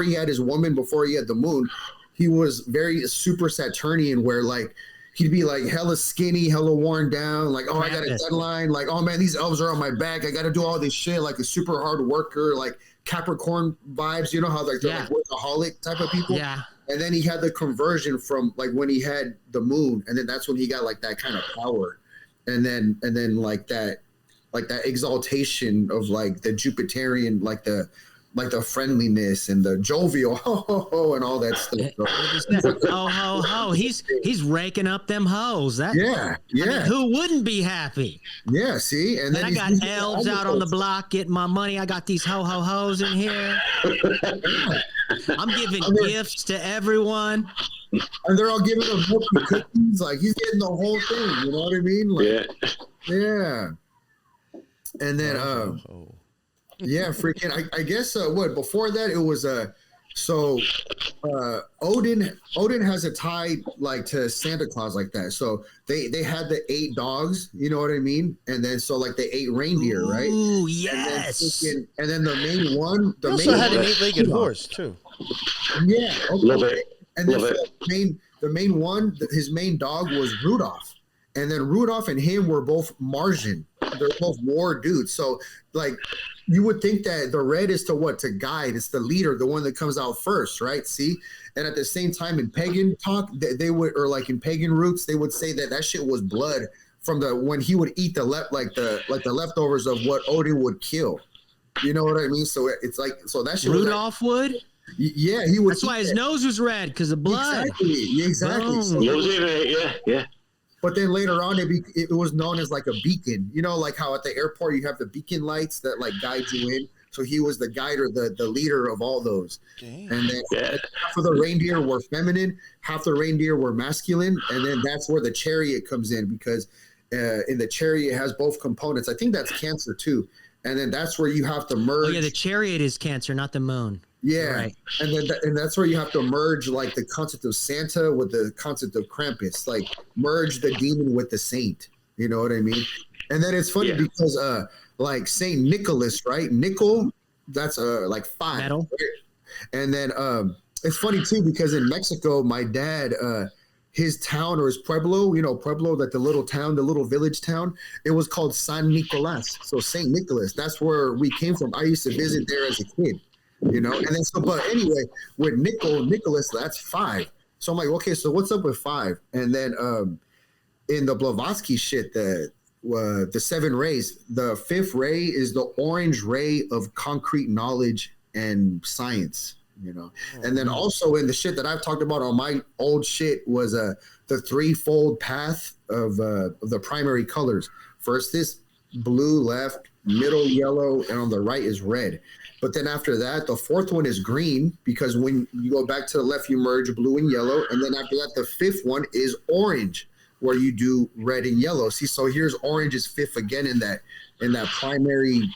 he had his woman, before he had the moon, he was very super Saturnian, where like he'd be like hella skinny, hella worn down, like, oh, I got a deadline, like, oh man, these elves are on my back, I got to do all this shit, like a super hard worker, like Capricorn vibes, you know how like they're like workaholic type of people. Yeah. And then he had the conversion from like when he had the moon, and then that's when he got like that kind of power, and then like that exaltation of like the Jupiterian, like the friendliness and the jovial ho ho ho and all that stuff. Ho ho ho! He's raking up them hoes. That yeah. I mean, who wouldn't be happy? Yeah, see, and then I got elves out on the block getting my money. I got these ho ho hoes in here. I'm giving gifts to everyone. And they're all giving him milk and cookies. Like he's getting the whole thing. You know what I mean? Like, yeah. And then yeah, freaking I guess what before that it was Odin has a tie like to Santa Claus like that. So they had the 8 dogs, you know what I mean? And then so like the 8 reindeer, right? Ooh, yes. And then the main one, He also had an 8-legged horse too. Yeah, okay. Love it. And then the main one, his main dog was Rudolph. And then Rudolph and him were both Martian. They're both war dudes. So like you would think that the red is to guide. It's the leader, the one that comes out first, right? See? And at the same time in pagan talk, they would, or like in pagan roots, they would say that shit was blood from when he would eat the leftovers of what Odin would kill. You know what I mean? So it's like, so that shit Rudolph would? Yeah, he would. That's why his nose was red, because of blood. Exactly. So, yeah. But then later on, it was known as like a beacon. You know, like how at the airport you have the beacon lights that like guide you in. So he was the guide or the leader of all those. Damn. And then half of the reindeer were feminine, half the reindeer were masculine, and then that's where the chariot comes in, because in the chariot it has both components. I think that's Cancer too. And then that's where you have to merge. Oh yeah, the chariot is Cancer, not the moon. Yeah, right. And that's where you have to merge like the concept of Santa with the concept of Krampus, like merge the demon with the saint. You know what I mean? And then it's funny because like Saint Nicholas, right? Nickel, that's like 5. Metal. And then it's funny too because in Mexico, my dad, his town or his pueblo, Pueblo, like the little town, the little village town, it was called San Nicolas. So Saint Nicholas, that's where we came from. I used to visit there as a kid, And then but anyway, with Nicholas, that's 5. So I'm like, okay, so what's up with 5? And then in the Blavatsky shit, the 7 rays, the 5th ray is the orange ray of concrete knowledge and science. And then also in the shit that I've talked about on my old shit was the 3-fold path of the primary colors. First is blue, left, middle yellow, and on the right is red. But then after that, the 4th one is green because when you go back to the left, you merge blue and yellow. And then after that, the 5th one is orange, where you do red and yellow. See, so here's orange is 5th again in that primary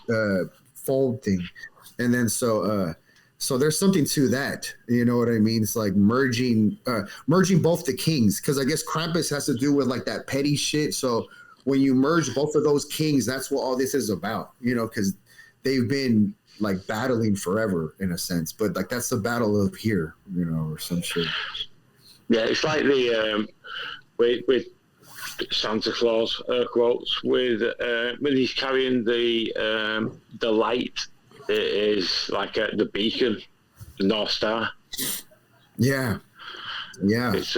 fold thing. And then so there's something to that, you know what I mean? It's like merging both the kings, because I guess Krampus has to do with like that petty shit. So when you merge both of those kings, that's what all this is about, because they've been like battling forever in a sense. But like that's the battle of here, or some shit. Yeah, it's like the with Santa Claus quotes with when he's carrying the light. It is like the beacon, the North Star. Yeah. It's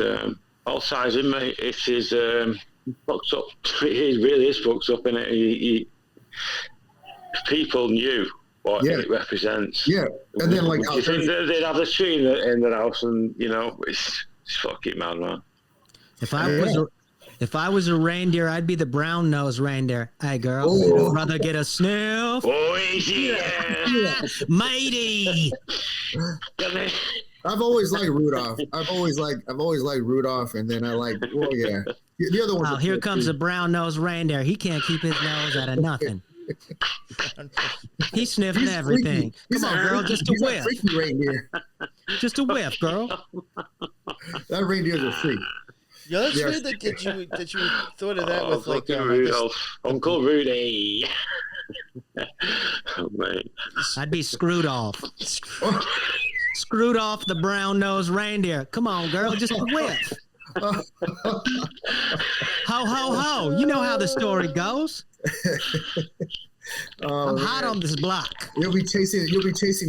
all sides in, mate. It is fucked up. It really is fucked up, and people knew what it represents. Yeah, and then like you think they'd have a tree in their house, and it's fucking mad, man. If I was a reindeer, I'd be the brown-nosed reindeer. Hey, girl, would rather get a sniff? Oh, yeah. Matey! I've always liked Rudolph. I've always liked Rudolph, and then I like, the other one. Oh, here comes a brown-nosed reindeer. He can't keep his nose out of nothing. He's sniffing everything. Come on, girl, just a whiff. Freaky reindeer. Just a whiff, girl. That reindeer's a freak. Yeah, that's weird that you thought of that with like Uncle Rudy. Oh, man. I'd be screwed off. Screwed off the brown-nosed reindeer. Come on, girl, just a whiff. Ho, ho, ho. You know how the story goes. I'm hot on this block. You'll be chasing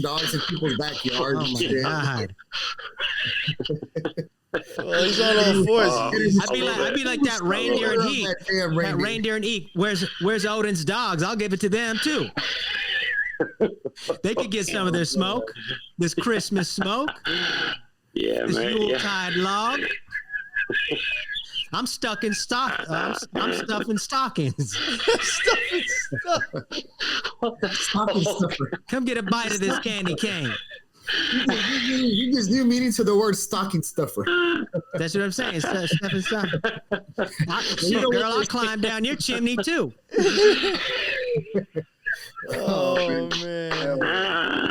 dogs in people's backyards. Oh my God. Well, he's on all fours. I'd be like that reindeer in Heat. That reindeer in Heat. Where's Odin's dogs? I'll give it to them too. They could get some of their smoke. This Christmas smoke. Yeah, this man. Yuletide log. I'm stuck in stock. I'm stuffing stockings. Stuffing stuff. Come get a bite of this candy cane. You just new meaning to the word stocking stuffer. That's what I'm saying. Stuffing stuff. Girl, I'll climb down your chimney too. Oh man!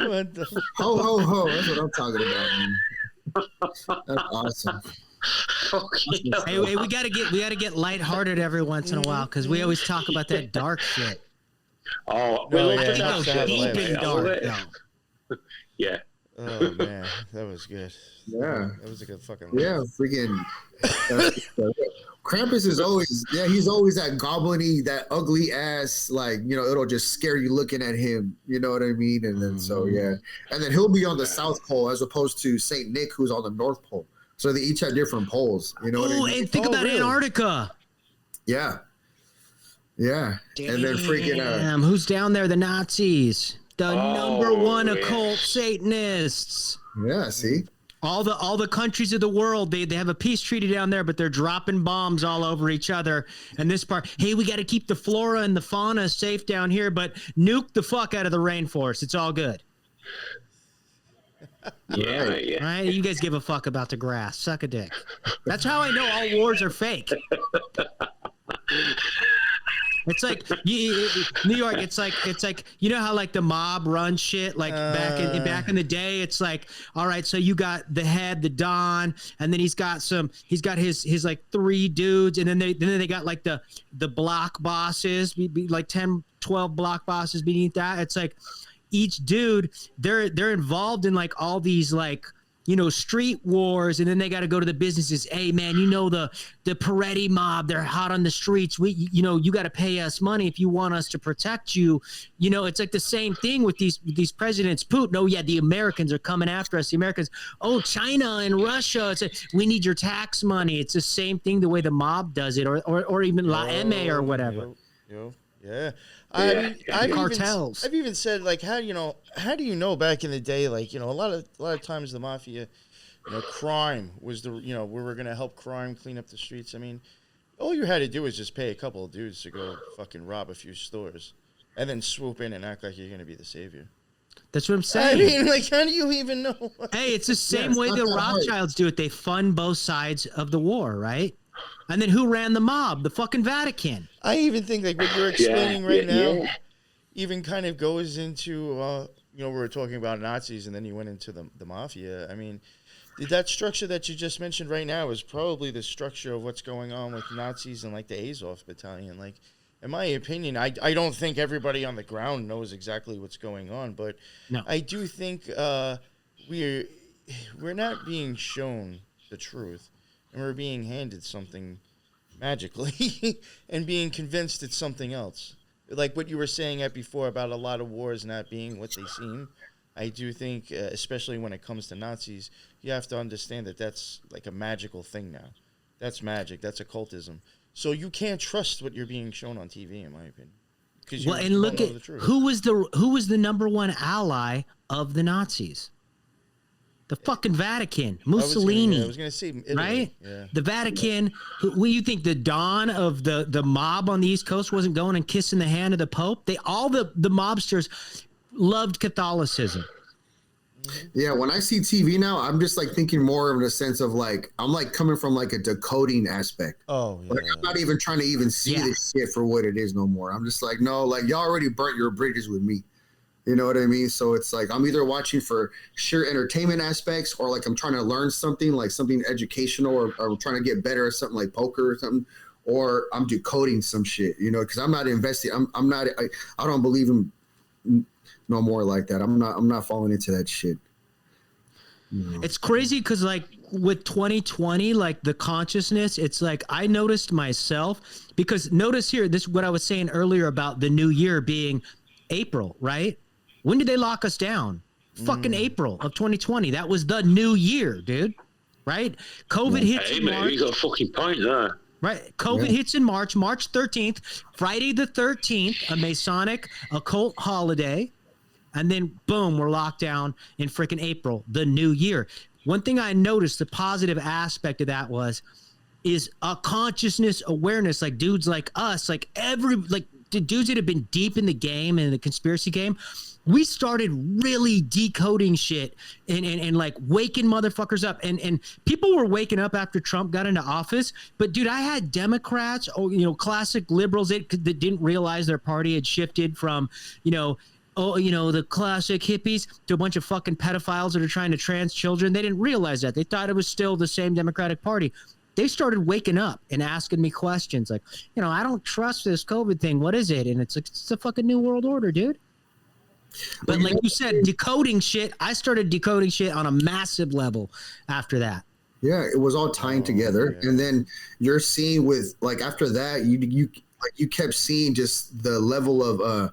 What the... Ho ho ho! That's what I'm talking about, man. That's awesome. Hey, we gotta get lighthearted every once in a while because we always talk about that dark shit. Oh, yeah. Oh man, that was good. Yeah, that was a good fucking. Yeah, freaking. Krampus is always he's always that goblin-y, that ugly ass, like it'll just scare you looking at him. You know what I mean? And then and then he'll be on the South Pole as opposed to Saint Nick, who's on the North Pole. So they each have different poles. You know what I mean? And think about Antarctica. Yeah. Yeah. Damn. And then freaking who's down there? The Nazis. The number one occult Satanists. Yeah, see? All the countries of the world, they have a peace treaty down there, but they're dropping bombs all over each other. And this part, hey, we got to keep the flora and the fauna safe down here, but nuke the fuck out of the rainforest. It's all good. Yeah. Right? You guys give a fuck about the grass. Suck a dick. That's how I know all wars are fake. It's like New York. It's like you know how like the mob run shit like back in the day. It's like, all right, so you got the head, the Don, and then he's got his like 3 dudes, and then they got like the block bosses, like 10, 12 block bosses beneath that. It's like each dude, they're involved in like all these like, you know, street wars, and then they got to go to the businesses. Hey man, you know the Peretti mob, they're hot on the streets. You know, you got to pay us money if you want us to protect you. You know, it's like the same thing with these presidents. Putin, oh yeah, the Americans are coming after us. The Americans, oh China and Russia, it's like, we need your tax money. It's the same thing the way the mob does it, or even La M or whatever. Yeah. I mean, cartels. I've even said, like, how do you know back in the day, like, you know, a lot of times the mafia, you know, crime was we were going to help crime clean up the streets. I mean, all you had to do was just pay a couple of dudes to go fucking rob a few stores and then swoop in and act like you're going to be the savior. That's what I'm saying. I mean, like, how do you even know? Hey, it's the same way the Rothschilds do it. They fund both sides of the war, right? And then who ran the mob? The fucking Vatican. I even think like what you're explaining now even kind of goes into, you know, we were talking about Nazis and then you went into the mafia. I mean, that structure that you just mentioned right now is probably the structure of what's going on with Nazis and like the Azov battalion. Like, in my opinion, I don't think everybody on the ground knows exactly what's going on, but no. I do think we're not being shown the truth. And we're being handed something magically and being convinced it's something else. Like what you were saying before about a lot of wars not being what they seem. I do think, especially when it comes to Nazis, you have to understand that that's like a magical thing now. That's magic. That's occultism. So you can't trust what you're being shown on TV, in my opinion. Well, and look at who was the number one ally of the Nazis? The fucking Vatican, Mussolini. I was gonna say Italy. Right? Yeah. The Vatican. Who you think the Don of the mob on the East Coast wasn't going and kissing the hand of the Pope? The mobsters loved Catholicism. Yeah, when I see TV now, I'm just like thinking more in a sense of like I'm like coming from like a decoding aspect. Oh, yeah. Like I'm not even trying to even see this shit for what it is no more. I'm just like, no, like y'all already burnt your bridges with me. You know what I mean? So it's like I'm either watching for sheer entertainment aspects or like I'm trying to learn something, like something educational or trying to get better at something like poker or something, or I'm decoding some shit, you know, because I'm not investing. I don't believe in no more like that. I'm not falling into that shit. You know? It's crazy because like with 2020, like the consciousness, it's like I noticed myself because notice here, this is what I was saying earlier about the new year being April, right? When did they lock us down? Fucking April of 2020. That was the new year, dude. Right? COVID hits in March. You got a fucking point there. Right. COVID hits in March 13th, Friday the 13th, a Masonic occult holiday. And then, boom, we're locked down in freaking April, the new year. One thing I noticed, the positive aspect of that is a consciousness awareness, like dudes like us, like the dudes that have been deep in the game and the conspiracy game, we started really decoding shit and like waking motherfuckers up. And people were waking up after Trump got into office. But dude, I had Democrats, classic liberals that didn't realize their party had shifted from, the classic hippies to a bunch of fucking pedophiles that are trying to trans children. They didn't realize that. They thought it was still the same Democratic Party. They started waking up and asking me questions like, I don't trust this COVID thing. What is it? And it's like, it's a fucking new world order, dude. But like you said, decoding shit, I started decoding shit on a massive level after that. Yeah, it was all tying together. Yeah. And then you're seeing with like after that, you kept seeing just the level of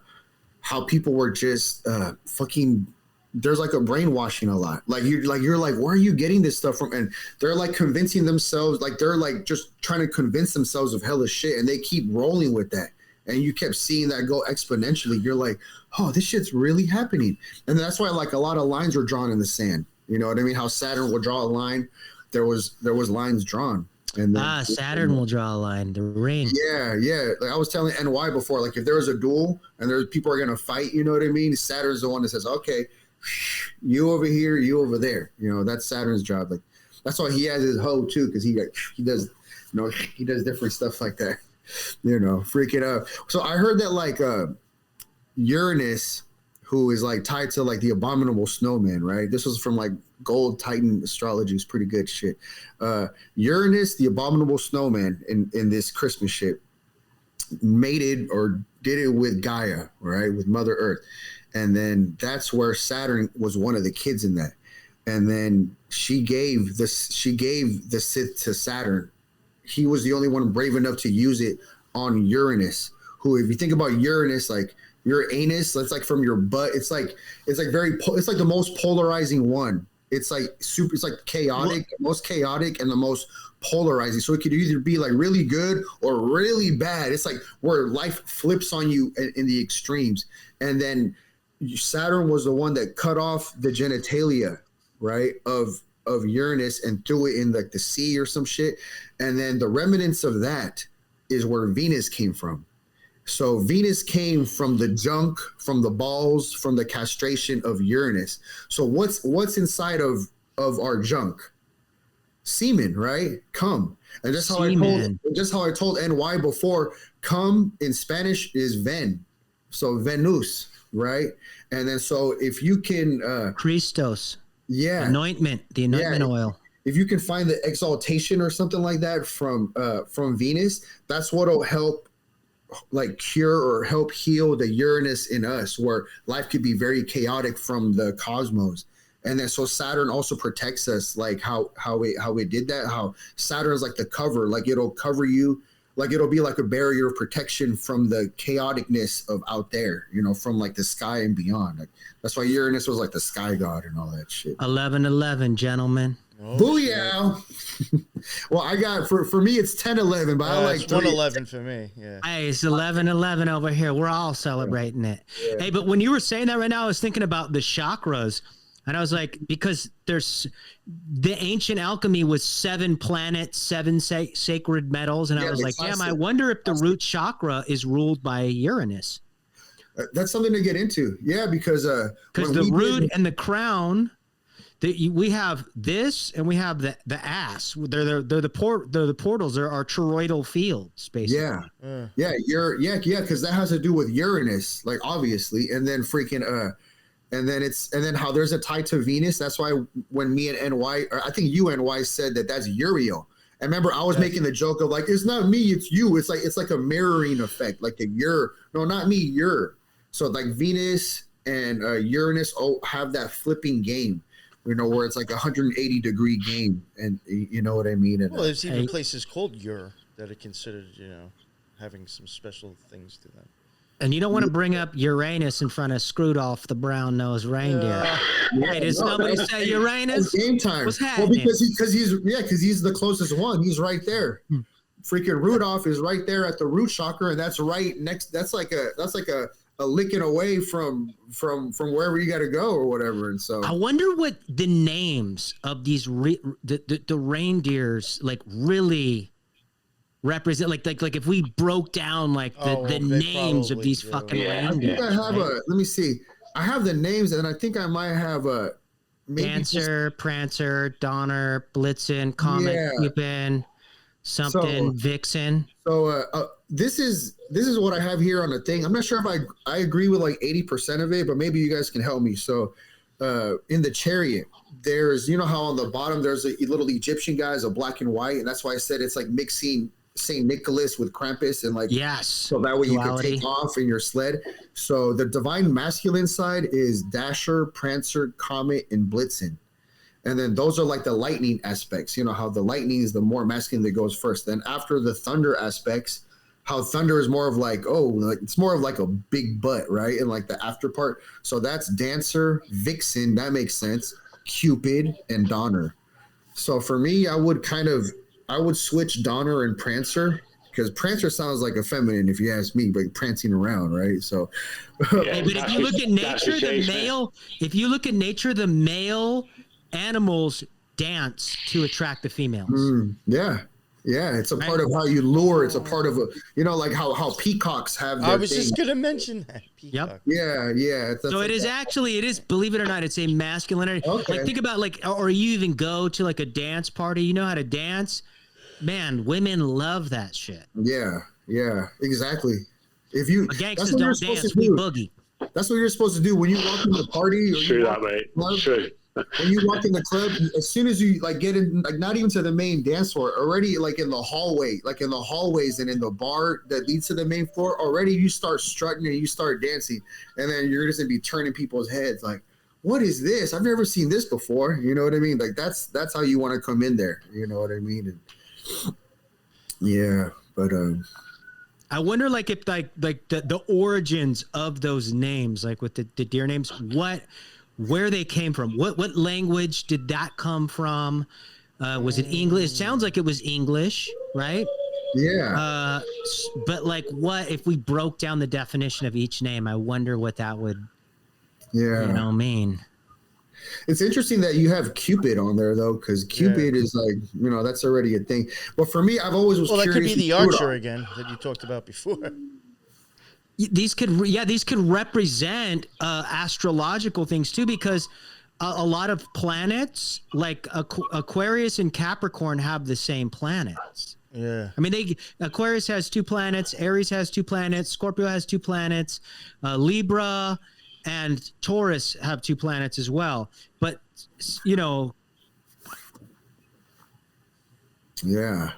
how people were just fucking. There's like a brainwashing a lot. Like you're like, where are you getting this stuff from? And they're like convincing themselves, like they're like just trying to convince themselves of hella shit, and they keep rolling with that. And you kept seeing that go exponentially. You're like, oh, this shit's really happening. And that's why like a lot of lines were drawn in the sand. You know what I mean? How Saturn will draw a line. There was lines drawn. And then, Saturn will draw a line. The ring. Yeah. Like I was telling NY before, like if there was a duel and there's people are gonna fight, you know what I mean? Saturn's the one that says, okay, you over here, you over there. That's Saturn's job. Like that's why he has his hoe too, because he does different stuff like that. Freaking up. So I heard that like Uranus, who is like tied to like the abominable snowman, right? This was from like Gold Titan Astrology. It's pretty good shit. Uranus, the abominable snowman in this Christmas shit, mated or did it with Gaia, right? With Mother Earth. And then that's where Saturn was one of the kids in that. And then she gave the Sith to Saturn. He was the only one brave enough to use it on Uranus, who, if you think about Uranus, like your anus, it's like from your butt. It's like the most polarizing one. It's like super, it's like chaotic, most chaotic and the most polarizing. So it could either be like really good or really bad. It's like where life flips on you in the extremes. And then Saturn was the one that cut off the genitalia, right, of Uranus and threw it in like the sea or some shit. And then the remnants of that is where Venus came from. So Venus came from the junk, from the balls, from the castration of Uranus. So what's inside of our junk? Semen, right? Cum. And just how I told NY before, cum in Spanish is ven. So Venus, right? And then so if you can Christos. Yeah. The anointment oil. If you can find the exaltation or something like that from Venus, that's what'll help like cure or help heal the Uranus in us, where life could be very chaotic from the cosmos. And then so Saturn also protects us, like how it did that, how Saturn is like the cover, like it'll cover you, like it'll be like a barrier of protection from the chaoticness of out there, from like the sky and beyond. Like that's why Uranus was like the sky god and all that shit. 11/11, gentlemen. Oh, booyah! Well, I got for me it's 10/11, but I like 1/11 for me. Yeah. Hey, it's 11/11 over here. We're all celebrating it. Yeah. Hey, but when you were saying that right now, I was thinking about the chakras, and I was like, because there's the ancient alchemy was 7 planets, 7 sacred metals, and I was like, damn, I wonder if the root chakra is ruled by Uranus. That's something to get into, yeah, because the root and the crown. We have this, and we have the ass. They're the portals. They're our toroidal fields, basically. Yeah, because that has to do with Uranus, like obviously, and then freaking and then how there's a tie to Venus. That's why when me and NY, or I think you NY said that's Uriel. I remember I was making the joke of like, it's not me, it's you. It's like a mirroring effect, like no, not me, you're. So like Venus and Uranus have that flipping game. Where it's like 180-degree game, and you know what I mean. And, well, there's even places called Ur that are considered, having some special things to them. And you don't want to bring up Uranus in front of Screwed-Off the brown-nosed reindeer. Hey, did somebody say Uranus? Game time. What's happening? Well, because he's the closest one. He's right there. Freaking Rudolph is right there at the root chakra, and that's right next. That's like a licking away from wherever you got to go or whatever. And so I wonder what the names of these the reindeers like really represent. Like if we broke down like the names of these fucking reindeers. I have let me see. I have the names, and I think I might have a Dancer, Prancer, Donner, Blitzen, Comet, Cupid, something, Vixen. So this is what I have here on the thing. I'm not sure if I agree with like 80% of it, but maybe you guys can help me. So in the chariot, there's, how on the bottom there's a little Egyptian guys, a black and white, and that's why I said it's like mixing St. Nicholas with Krampus and like, yes, so that way you can take off in your sled. So the divine masculine side is Dasher, Prancer, Comet, and Blitzen. And then those are like the lightning aspects, how the lightning is the more masculine that goes first. Then after the thunder aspects, how thunder is more of like, it's more of like a big butt, right? And like the after part. So that's Dancer, Vixen, that makes sense, Cupid, and Donner. So for me, I would switch Donner and Prancer, because Prancer sounds like a feminine if you ask me, but prancing around, right? So hey, but if you look at nature, the male animals dance to attract the females. Yeah, it's a part of how you lure. It's a part of like how peacocks have their I was just going to mention that. Peacock. Yep. Yeah. So it is, believe it or not, it's a masculinity. Okay. Like think about or you even go to like a dance party, you know how to dance? Man, women love that shit. Yeah. Yeah, exactly. If you, Gangsters that's what you're don't supposed dance, to we do. boogie. That's what you're supposed to do when you walk in the party. Or True you that, walk mate. in the club, True. when you walk in the club, as soon as you like get in, like not even to the main dance floor, already like in the hallway, like in the hallways and in the bar that leads to the main floor, already you start strutting and you start dancing, and then you're just gonna be turning people's heads like, what is this? I've never seen this before. You know what I mean? Like that's how you want to come in there. You know what I mean? And, yeah, but I wonder, like, if like the origins of those names, like with the deer names, where they came from, what language did that come from? Was it English? It sounds like it was English, right? yeah. But like, what if we broke down the definition of each name? I wonder what that would, Yeah. mean. It's interesting that you have Cupid on there though, because Cupid is like, that's already a thing. But for me, I've always was Well, that curious. could be the archer again that you talked about before. These could represent astrological things too, because a lot of planets like Aquarius and Capricorn have the same planets. Yeah. I mean, Aquarius has 2 planets, Aries has 2 planets, Scorpio has 2 planets, Libra and Taurus have 2 planets as well. But Yeah.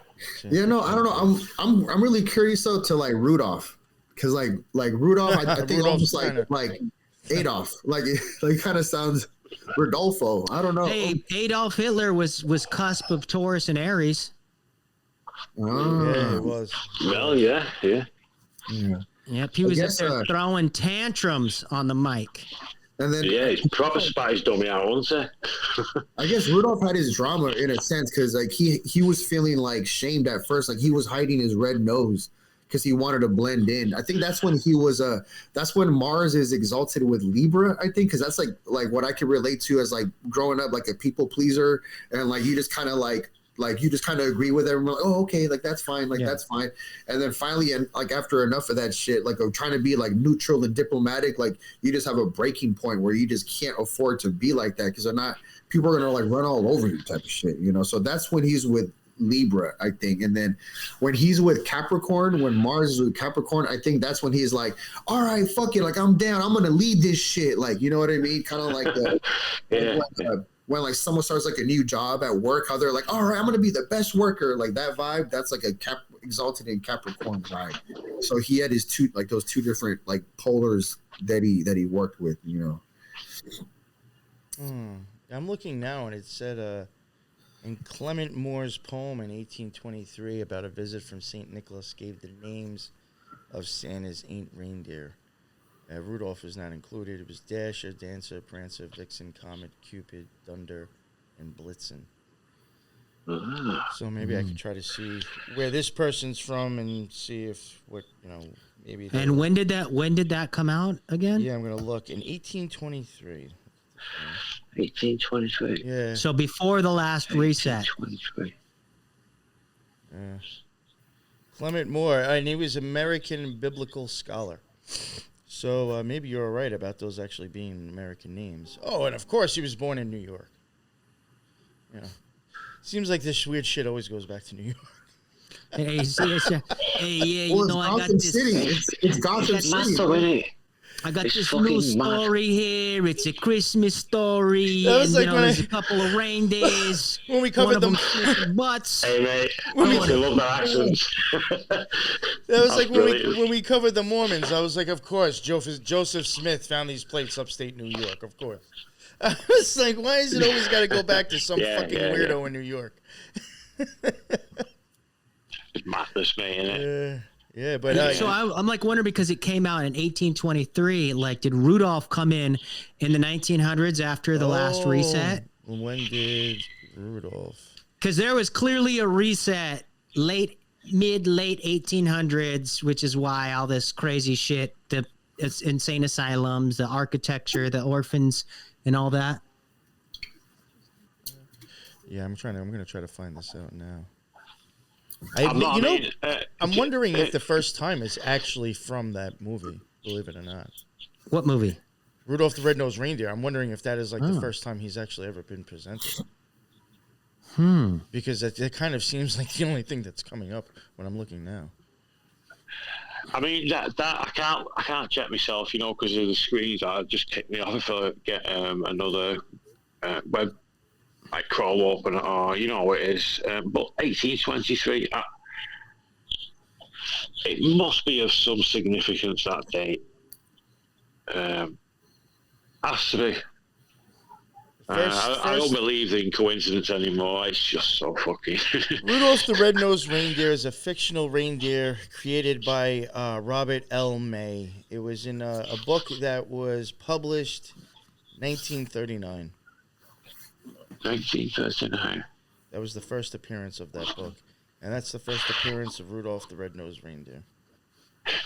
Yeah, no, I don't know. I'm really curious though to like Rudolph. Because like Rudolph, I think Rudolph's almost like Adolf, like kind of sounds Rodolfo. I don't know. hey, Adolf Hitler was cusp of Taurus and Aries. Yeah, it was. Well, yeah. Yep, he was up there throwing tantrums on the mic. And then He's proper spice dummy out, wasn't he? I guess Rudolph had his drama in a sense because like he was feeling like shamed at first, like he was hiding his red nose because he wanted to blend in. I think that's when he was that's when Mars is exalted with Libra, I think, because that's like what I can relate to as like growing up like a people pleaser, and like you just kind of like you just kind of agree with everyone, like, oh, okay, like that's fine, that's fine. And then finally, and like after enough of that shit, like of trying to be like neutral and diplomatic, like you just have a breaking point where you just can't afford to be like that because they're not, people are gonna like run all over you type of shit, So that's when he's with Libra, I think. And then when he's with Capricorn, when Mars is with Capricorn, I think that's when he's like, all right, fuck it, like I'm down, I'm gonna lead this shit, like, you know what I mean? Kind of like the when like someone starts like a new job at work, how they're like, all right, I'm gonna be the best worker, like that vibe. That's like a exalted in Capricorn vibe. So he had his those two different like polars that he worked with, I'm looking now, and it said in Clement Moore's poem in 1823 about a visit from St. Nicholas gave the names of Santa's 8 reindeer. Rudolph was not included. It was Dasher, Dancer, Prancer, Vixen, Comet, Cupid, Thunder, and Blitzen. So maybe I could try to see where this person's from and see if maybe. And when did that come out again? Yeah, I'm gonna look in 1823. 1823. Yeah. So before the last reset. 1823. Clement Moore, and he was American biblical scholar. So maybe you're right about those actually being American names. Oh, and of course he was born in New York. Seems like this weird shit always goes back to New York. Hey, yeah, well, I got this. It's Gotham City. I got this new story here. It's a Christmas story. And, like there's a couple of reindeers. When we covered them butts. Hey, mate. I love their accents. That was like when we covered the Mormons. I was like, of course, Joseph Smith found these plates upstate New York. Of course. I was like, why is it always got to go back to some fucking weirdo in New York? Madness, mate, innit? Yeah, but so I'm like wondering, because it came out in 1823. Like, did Rudolph come in the 1900s after the last reset? When did Rudolph? Because there was clearly a reset late 1800s, which is why all this crazy shit, the insane asylums, the architecture, the orphans, and all that. Yeah, I'm gonna try to find this out now. I'm wondering if the first time is actually from that movie, believe it or not. What movie? Rudolph the Red-Nosed Reindeer. I'm wondering if that is like the first time he's actually ever been presented. Because that kind of seems like the only thing that's coming up when I'm looking now. I mean that I can't check myself, because of the screens. That just kick me off if I get another web like crawl open or what it is. But 1823, it must be of some significance that date. Has to be. I don't believe in coincidence anymore. It's just so fucking. Rudolph the Red-Nosed Reindeer is a fictional reindeer created by Robert L. May. It was in a book that was published 1939. 1939. That was the first appearance of that book. And that's the first appearance of Rudolph the Red-Nosed Reindeer.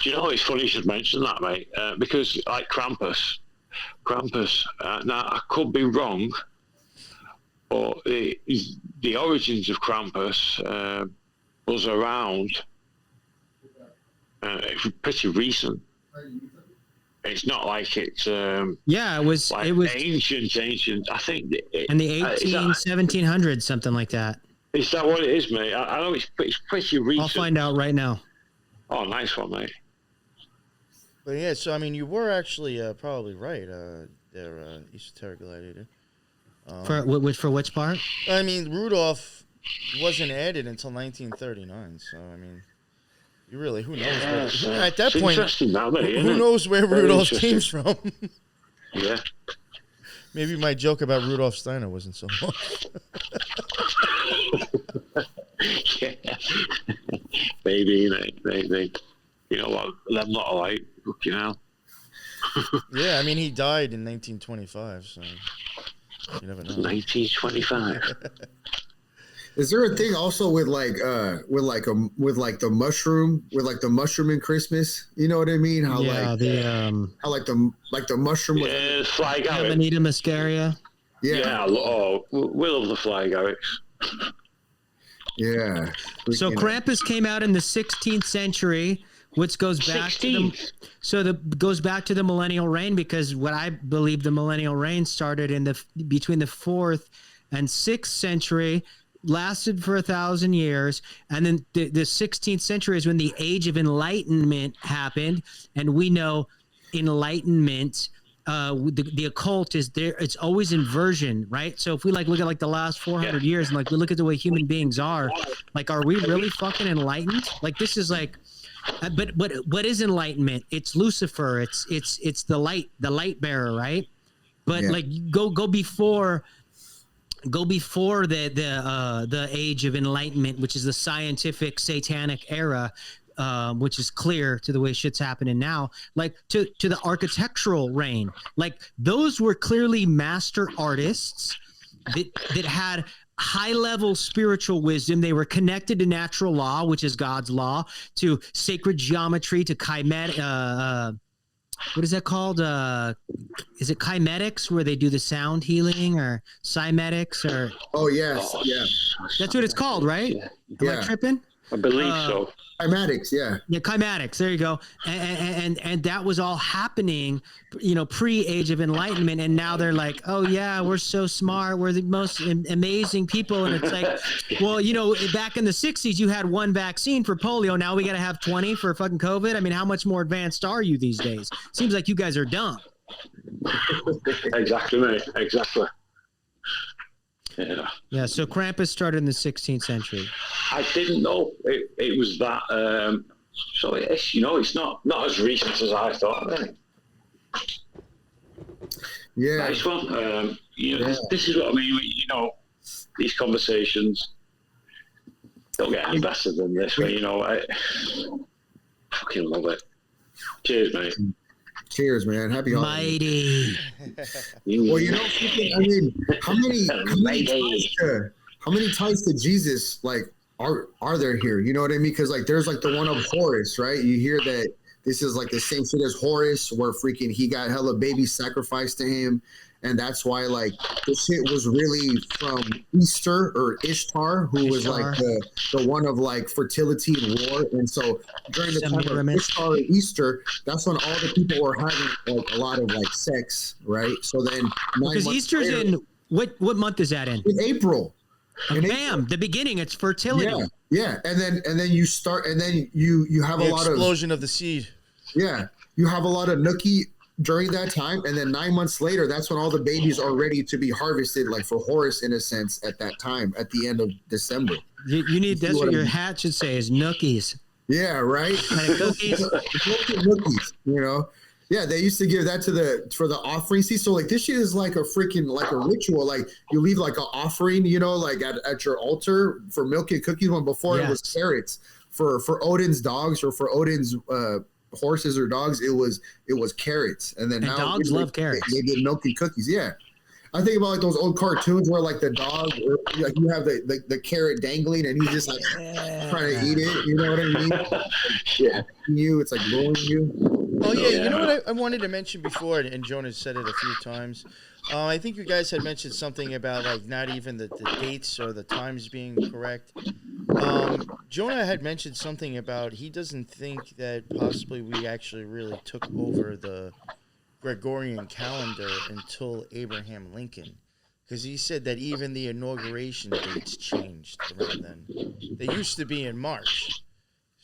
Do you know, it's funny you should mention that, mate, because like Krampus, now I could be wrong, but the origins of Krampus was around, pretty recent. It's not like it's it was like it was ancient. I think in the 1700s, something like that. Is that what it is, mate? I know it's pretty recent. I'll find out right now. Oh, nice one, mate. But yeah, so I mean, you were actually probably right. There, Esoteric Gladiator. For which part? I mean, Rudolph wasn't added until 1939. So I mean, you really who knows? At that point, who knows where Rudolph came from? Yeah. Maybe my joke about Rudolph Steiner wasn't so much. Yeah. Maybe. You know what? Them not alike. Fucking hell. Yeah, I mean, he died in 1925, so you never know. 1925. Is there a thing also with the mushroom in Christmas? You know what I mean? How the mushroom was the fly garlic. Amanita muscaria. Yeah. We love the fly garlics. Yeah. So Krampus came out in the 16th century, which goes back to the millennial reign, because what I believe the millennial reign started between the 4th and 6th century, lasted for 1,000 years, and then the 16th century is when the Age of Enlightenment happened, and we know Enlightenment. The occult is there. It's always inversion, right? So if we look at the last 400 years and we look at the way human beings are we really fucking enlightened? This is but what is enlightenment? It's Lucifer. It's the light bearer, right? But go before the Age of Enlightenment, which is the scientific satanic era. Which is clear to the way shit's happening now, to the architectural reign. Those were clearly master artists that had high-level spiritual wisdom. They were connected to natural law, which is God's law, to sacred geometry, to chimetic. What is that called? Is it chimetics, where they do the sound healing, or cymetics, or? Oh yes, yeah. That's what it's called, right? Yeah. Am I tripping? I believe so. Chimatics, yeah. Yeah, chimatics. There you go. And that was all happening, pre-Age of Enlightenment. And now they're like, oh yeah, we're so smart. We're the most amazing people. And it's like, well, back in the 60s, you had one vaccine for polio. Now we got to have 20 for fucking COVID. I mean, how much more advanced are you these days? Seems like you guys are dumb. Exactly, mate. Exactly. Yeah. So Krampus started in the 16th century. I didn't know it was that. So it's not as recent as I thought. Really. Yeah. Nice one. This is what I mean. These conversations don't get any better than this. But I fucking love it. Cheers, mate. Cheers, man. Happy holidays. Mighty. Well, how many ties to Jesus are there here? You know what I mean? Because there's the one of Horus, right? You hear that this is the same shit as Horus, where freaking he got hella babies sacrificed to him, and that's why this shit was really from Easter or Ishtar, who was the one of fertility and war. And so during the time of Ishtar or Easter, that's when all the people were having a lot of sex, right? So then because Easter's later, in what month is that in? In April. In Bam! April. The beginning. It's fertility. Yeah, and then you start, and then you have The a lot of explosion of the seed. Yeah, you have a lot of nookie during that time, and then 9 months later, that's when all the babies are ready to be harvested, like for Horus, in a sense, at that time, at the end of December. You need. That's what I your mean? hat should say is nookies. Yeah, right. And cookies. Nookies, you know. Yeah, they used to give that for the offering. See, so like this shit is like a freaking like a ritual. Like you leave like an offering, you know, like at your altar for milk and cookies. When before it was carrots for Odin's dogs, or for Odin's horses or dogs, it was carrots. And then now dogs love carrots. They get milk and cookies. Yeah. I think about like those old cartoons where like the dog, or like you have the carrot dangling and he's just like trying to eat it. You know what I mean? Yeah. It's like luring you. Oh, yeah. You know what I wanted to mention before, and Jonah said it a few times. I think you guys had mentioned something about, like, not even the dates or the times being correct. Jonah had mentioned something about he doesn't think that possibly we actually really took over the Gregorian calendar until Abraham Lincoln. Because he said that even the inauguration dates changed around then. They used to be in March.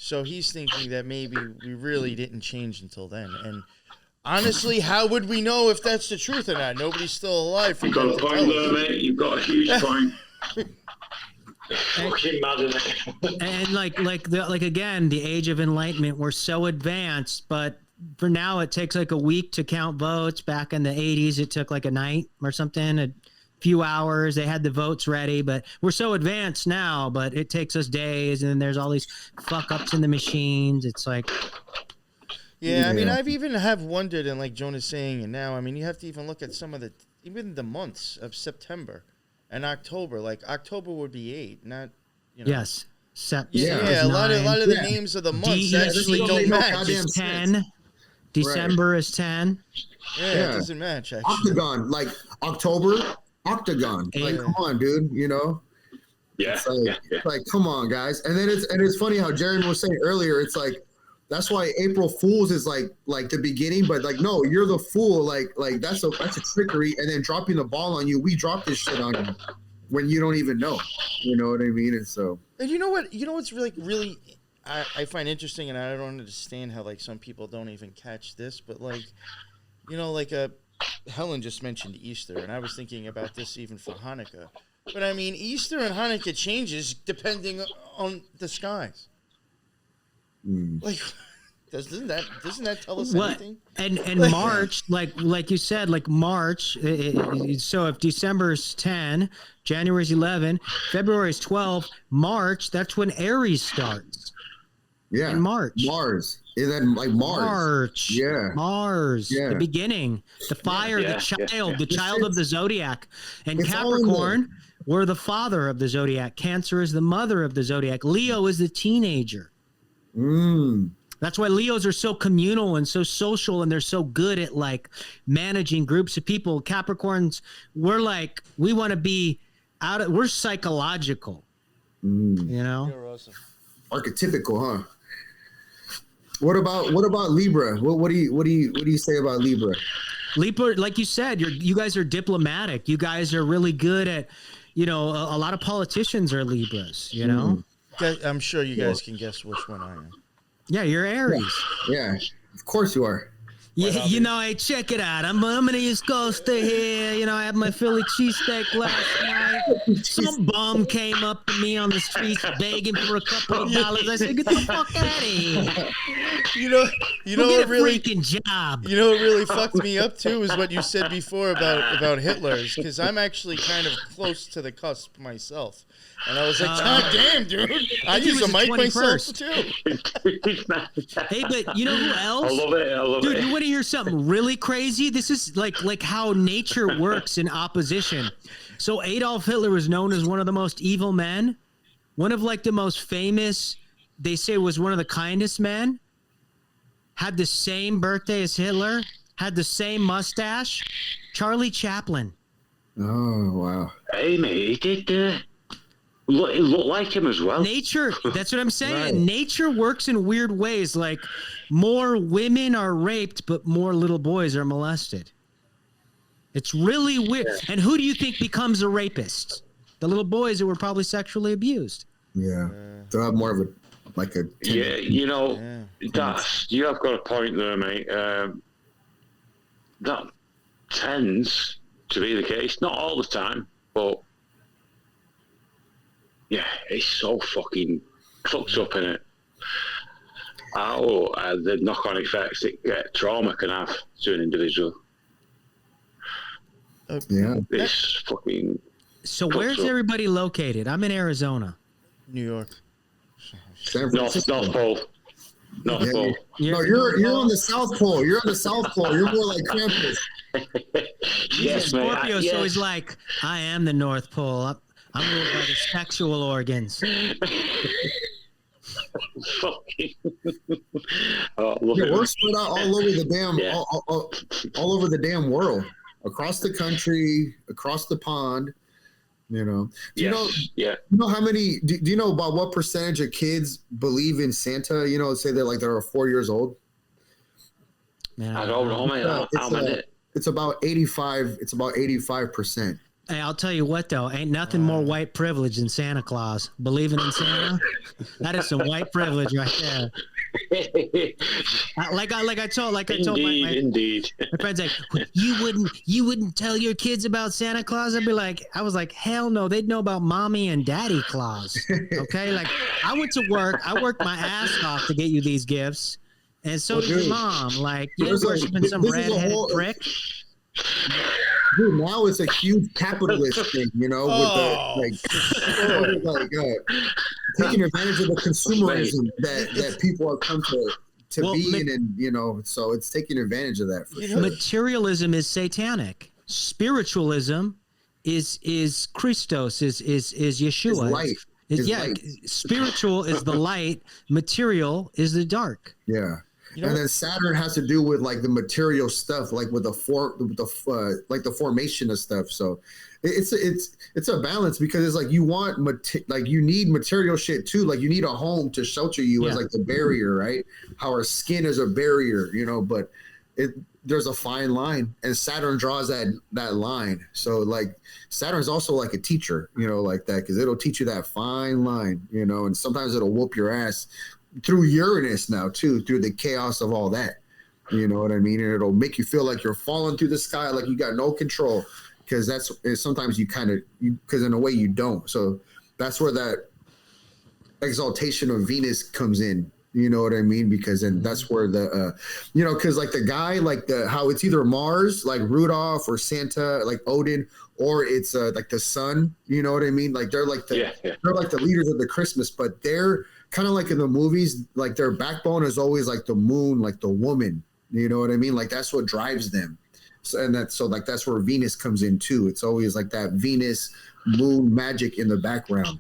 So he's thinking that maybe we really didn't change until then. And honestly, how would we know if that's the truth or not? Nobody's still alive for You've got a point there, mate. You've got a huge point. Fucking mad, isn't it? And like again, the age of enlightenment, we're so advanced, but for now it takes like a week to count votes. Back in the 80s, it took like a night or something, a few hours. They had the votes ready, but we're so advanced now, but it takes us days, and then there's all these fuck ups in the machines. It's like, yeah, I mean, I've even have wondered, and like Jonah's saying, and now, I mean, you have to even look at some of even the months of September and October. Like October would be 8, not, you know. Yes. Yeah, a lot of the names of the months actually don't match. Is 10. December is 10. Yeah, it doesn't match, actually. Octagon, like October, Octagon. Like, come on, dude, you know? Yeah. It's like, come on, guys. And then it's funny how Jeremy was saying earlier, it's like, that's why April Fools is like the beginning, but like, no, you're the fool. Like that's a trickery, and then dropping the ball on you. We drop this shit on you when you don't even know. You know what I mean? And so, and you know what's really I find interesting, and I don't understand how like some people don't even catch this, but like, you know, like Helen just mentioned Easter, and I was thinking about this even for Hanukkah. But I mean, Easter and Hanukkah changes depending on the skies. Like, doesn't that tell us anything? And March, like you said, like March. So if December's 10, January's 11, February's 12, March, that's when Aries starts. Yeah, in March. Mars. And then like Mars. Yeah. Mars. Yeah. The beginning. The fire, the child, the child of the zodiac. And It's Capricorn, we're the father of the zodiac. Cancer is the mother of the zodiac. Leo is the teenager. That's why Leos are so communal and so social, and they're so good at like managing groups of people. Capricorns, we're like, we want to be we're psychological. You know? You're awesome. Archetypical, huh? What about Libra? What do you say about Libra? Libra, like you said, you guys are diplomatic. You guys are really good at, you know, a lot of politicians are Libras, you know? I'm sure you guys can guess which one I am. Yeah, you're Aries. Yeah, of course you are. Yeah, you know, hey, check it out. I'm an East Coaster here. You know, I had my Philly cheesesteak last night. Some bum came up to me on the streets begging for a couple of dollars. I said, "Get the fuck out of here." You know what really freaking job. You know what really fucked me up too is what you said before about Hitler's, because I'm actually kind of close to the cusp myself. And I was like, God damn, dude. I use a mic myself, too. Hey, but you know who else? I love it. Dude, you want to hear something really crazy? This is like how nature works in opposition. So Adolf Hitler was known as one of the most evil men. One of like the most famous, they say was one of the kindest men. Had the same birthday as Hitler. Had the same mustache. Charlie Chaplin. Oh, wow. Hey, mate, he did it looked like him as well. Nature, that's what I'm saying. Right. Nature works in weird ways. Like more women are raped, but more little boys are molested. It's really weird. And who do you think becomes a rapist? the little boys that were probably sexually abused. Yeah, they'll have more of a Yeah, you have got a point there, mate. That tends to be the case, not all the time, but yeah, it's so fucking fucked up in it. The knock-on effects that trauma can have to an individual. It's fucking. So where's everybody located? I'm in Arizona. New York. North Pole. North Pole. No, you're on the South Pole. You're on the South Pole. You're more like Krampus. Yes, mate. Scorpio, so he's like, I am the North Pole. I'm ruled by the sexual organs. Fucking. We're spread out all over the damn, all over the damn world, across the country, across the pond. You know. Do you know how many? Do you know about what percentage of kids believe in Santa? You know, say they're 4 years old. Man, I don't know, man. It's about 85. It's about 85%. Hey, I'll tell you what, though. Ain't nothing more white privilege than Santa Claus. Believing in Santa, that is some white privilege right there. Like I told my friends, like, you wouldn't tell your kids about Santa Claus. I was like, hell no, they'd know about Mommy and Daddy Claus. Okay, like I went to work, I worked my ass off to get you these gifts, and so did your mom. Like, you're worshiping some redheaded prick. Dude, now it's a huge capitalist thing, you know, with taking advantage of the consumerism that people have come to be in, and you know, so it's taking advantage of that. For sure. Materialism is satanic. Spiritualism is Christos, is Yeshua. Light. Light. Spiritual is the light. Material is the dark. Yeah. And then Saturn has to do with like the material stuff, like with the formation of stuff. So it's a balance, because it's like you want you need material shit too. Like you need a home to shelter you as like the barrier, right? How our skin is a barrier, you know. But there's a fine line, and Saturn draws that line. So like Saturn's also like a teacher, you know, like that, because it'll teach you that fine line, you know, and sometimes it'll whoop your ass. Through Uranus now too, through the chaos of all that, you know what I mean? And it'll make you feel like you're falling through the sky, like you got no control, because sometimes because in a way you don't. So that's where that exaltation of Venus comes in, you know what I mean? Because then that's where the because like the guy, like how it's either Mars, like Rudolph, or Santa, like Odin, or it's like the sun, you know what I mean? Like they're like they're like the leaders of the Christmas, but they're kind of like in the movies, like their backbone is always like the moon, like the woman, you know what I mean? Like that's what drives them. So that's where Venus comes in too. It's always like that Venus moon magic in the background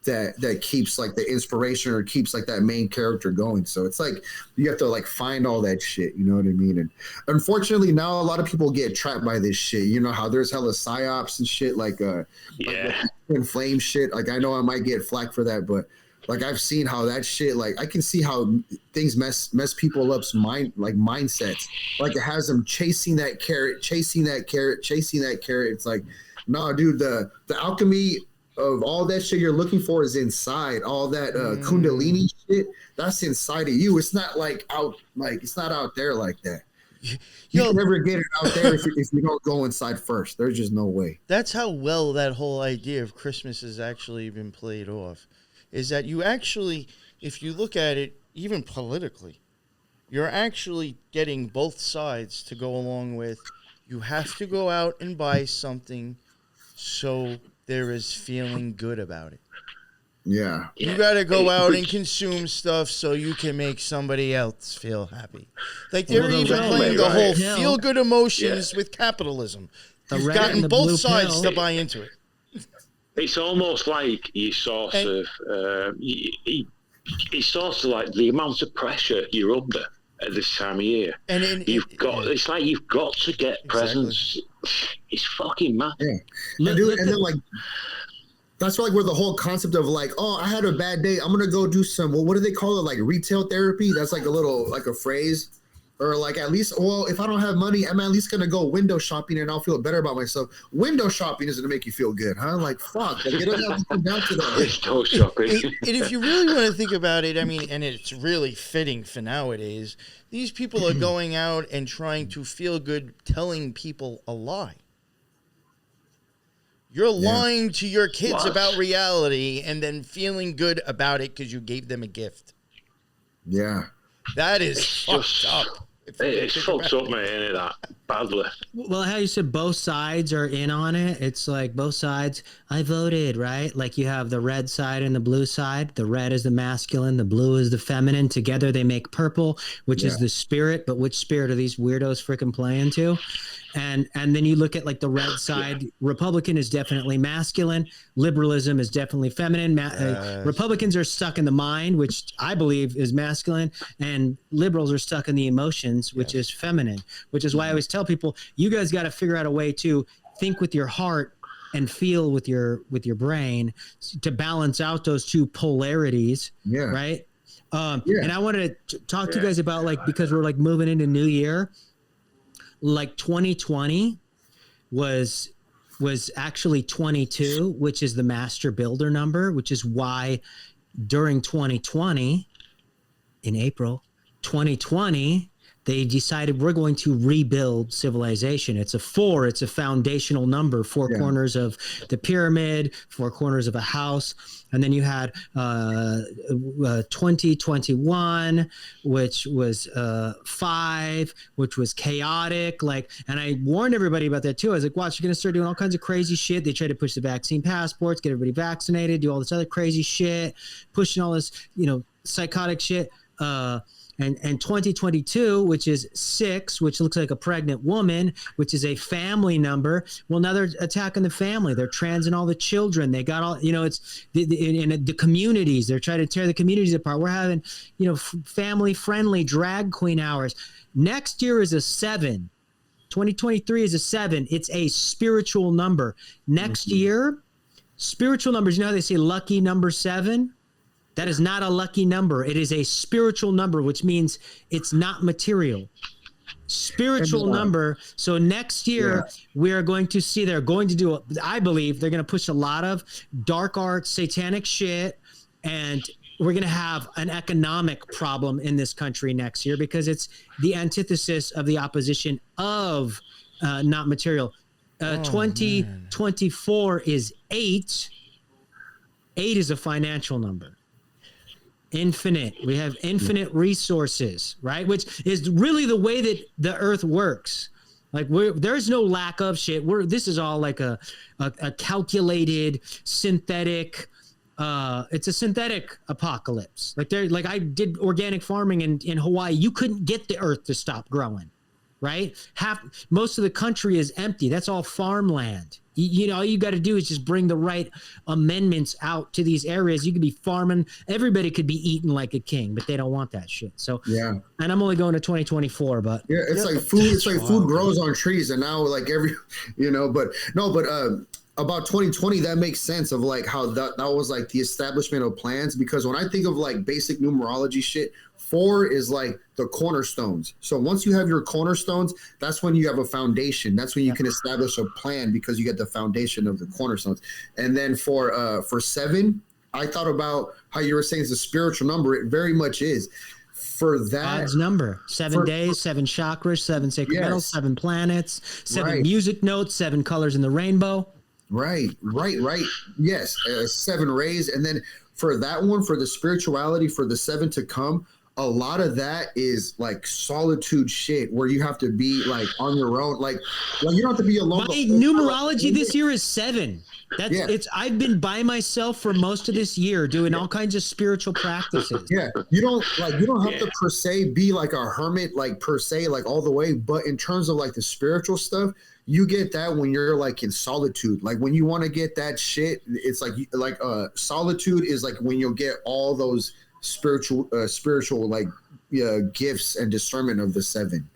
that keeps like the inspiration, or keeps like that main character going. So it's like you have to like find all that shit, you know what I mean? And unfortunately now a lot of people get trapped by this shit. You know how there's hella psyops and shit, like like flame shit. Like I know I might get flack for that, but like I've seen how that shit, like I can see how things mess people up's mindsets. Like it has them chasing that carrot. It's like, nah, dude, the alchemy of all that shit you're looking for is inside. All that Kundalini shit, that's inside of you. It's not like it's not out there like that. You can never get it out there if you don't go inside first. There's just no way. That's how well that whole idea of Christmas has actually been played off. Is that you actually, if you look at it, even politically, you're actually getting both sides to go along with, you have to go out and buy something so there is feeling good about it. Yeah. You got to go out and consume stuff so you can make somebody else feel happy. Like they're even playing the whole feel-good emotions with capitalism. You've gotten both sides to buy into it. It's almost like you sort of, it's sort of like the amount of pressure you're under at this time of year. And it's like you've got to get presents. It's fucking mad. Yeah. And then like, that's like where the whole concept of like, oh, I had a bad day, I'm gonna go do some, what do they call it? Like retail therapy. That's like a little, like a phrase. Or like at least, well, if I don't have money, I'm at least gonna go window shopping and I'll feel better about myself. Window shopping is gonna make you feel good, huh? Like fuck, like, it doesn't have to come down to that. Window shopping. And if you really want to think about it, I mean, and it's really fitting for nowadays, these people are going out and trying to feel good, telling people a lie. You're lying to your kids about reality and then feeling good about it because you gave them a gift. Yeah. That is fucked up. It's fucked up, mate, ain't it, that? Badly. Well, how you said both sides are in on it. It's like both sides. I voted, right? Like you have the red side and the blue side. The red is the masculine. The blue is the feminine. Together they make purple, which is the spirit. But which spirit are these weirdos freaking playing to? And then you look at like the red side. Republican is definitely masculine. Liberalism is definitely feminine. Republicans are stuck in the mind, which I believe is masculine, and liberals are stuck in the emotions, which is feminine. Which is why I always tell people, you guys got to figure out a way to think with your heart and feel with your brain to balance out those two polarities. Yeah. Right. And I wanted to talk to you guys about like, because we're like moving into new year. Like 2020 was actually 22, which is the master builder number, which is why during 2020, in April 2020, they decided we're going to rebuild civilization. It's a 4. It's a foundational number, 4 corners of the pyramid, 4 corners of a house. And then you had 2021, which was 5, which was chaotic. Like, and I warned everybody about that too. I was like, watch, you're going to start doing all kinds of crazy shit. They tried to push the vaccine passports, get everybody vaccinated, do all this other crazy shit, pushing all this, psychotic shit. And 2022, which is 6, which looks like a pregnant woman, which is a family number. Well, now they're attacking the family. They're transing all the children. They got all, it's in the communities. They're trying to tear the communities apart. We're having, family-friendly drag queen hours. Next year is a 7. 2023 is a 7. It's a spiritual number. Next year, spiritual numbers, you know how they say lucky number 7? That is not a lucky number. It is a spiritual number, which means it's not material. Spiritual number. So next year, we are going to see I believe they're going to push a lot of dark arts, satanic shit, and we're going to have an economic problem in this country next year because it's the antithesis of the opposition of not material. 2024 is 8. 8 is a financial number. Infinite. We have infinite resources, right? Which is really the way that the earth works. Like there's no lack of shit. This is all like a calculated synthetic. It's a synthetic apocalypse. Like I did organic farming in Hawaii. You couldn't get the earth to stop growing, right? Most of the country is empty. That's all farmland. All you got to do is just bring the right amendments out to these areas. You could be farming. Everybody could be eating like a king, but they don't want that shit. So and I'm only going to 2024, but it's like food. It's like food grows on trees, and now like about 2020, that makes sense of like how that was like the establishment of plans. Because when I think of like basic numerology shit, 4 is like the cornerstones. So once you have your cornerstones, that's when you have a foundation. That's when you can establish a plan because you get the foundation of the cornerstones. And then for 7, I thought about how you were saying it's a spiritual number. It very much is. For that God's number, 7 days, 7 chakras, 7 sacred metals, 7 planets, 7 music notes, 7 colors in the rainbow. Right. Yes, 7 rays. And then for that one, for the spirituality, for the 7 to come, a lot of that is like solitude shit where you have to be like on your own. Like you don't have to be alone. My numerology this year is 7. I've been by myself for most of this year doing all kinds of spiritual practices. Yeah. You don't have to per se be like a hermit, like per se, like all the way. But in terms of like the spiritual stuff, you get that when you're like in solitude. Like when you want to get that shit, it's like solitude is like when you'll get all those spiritual like gifts and discernment of the 7.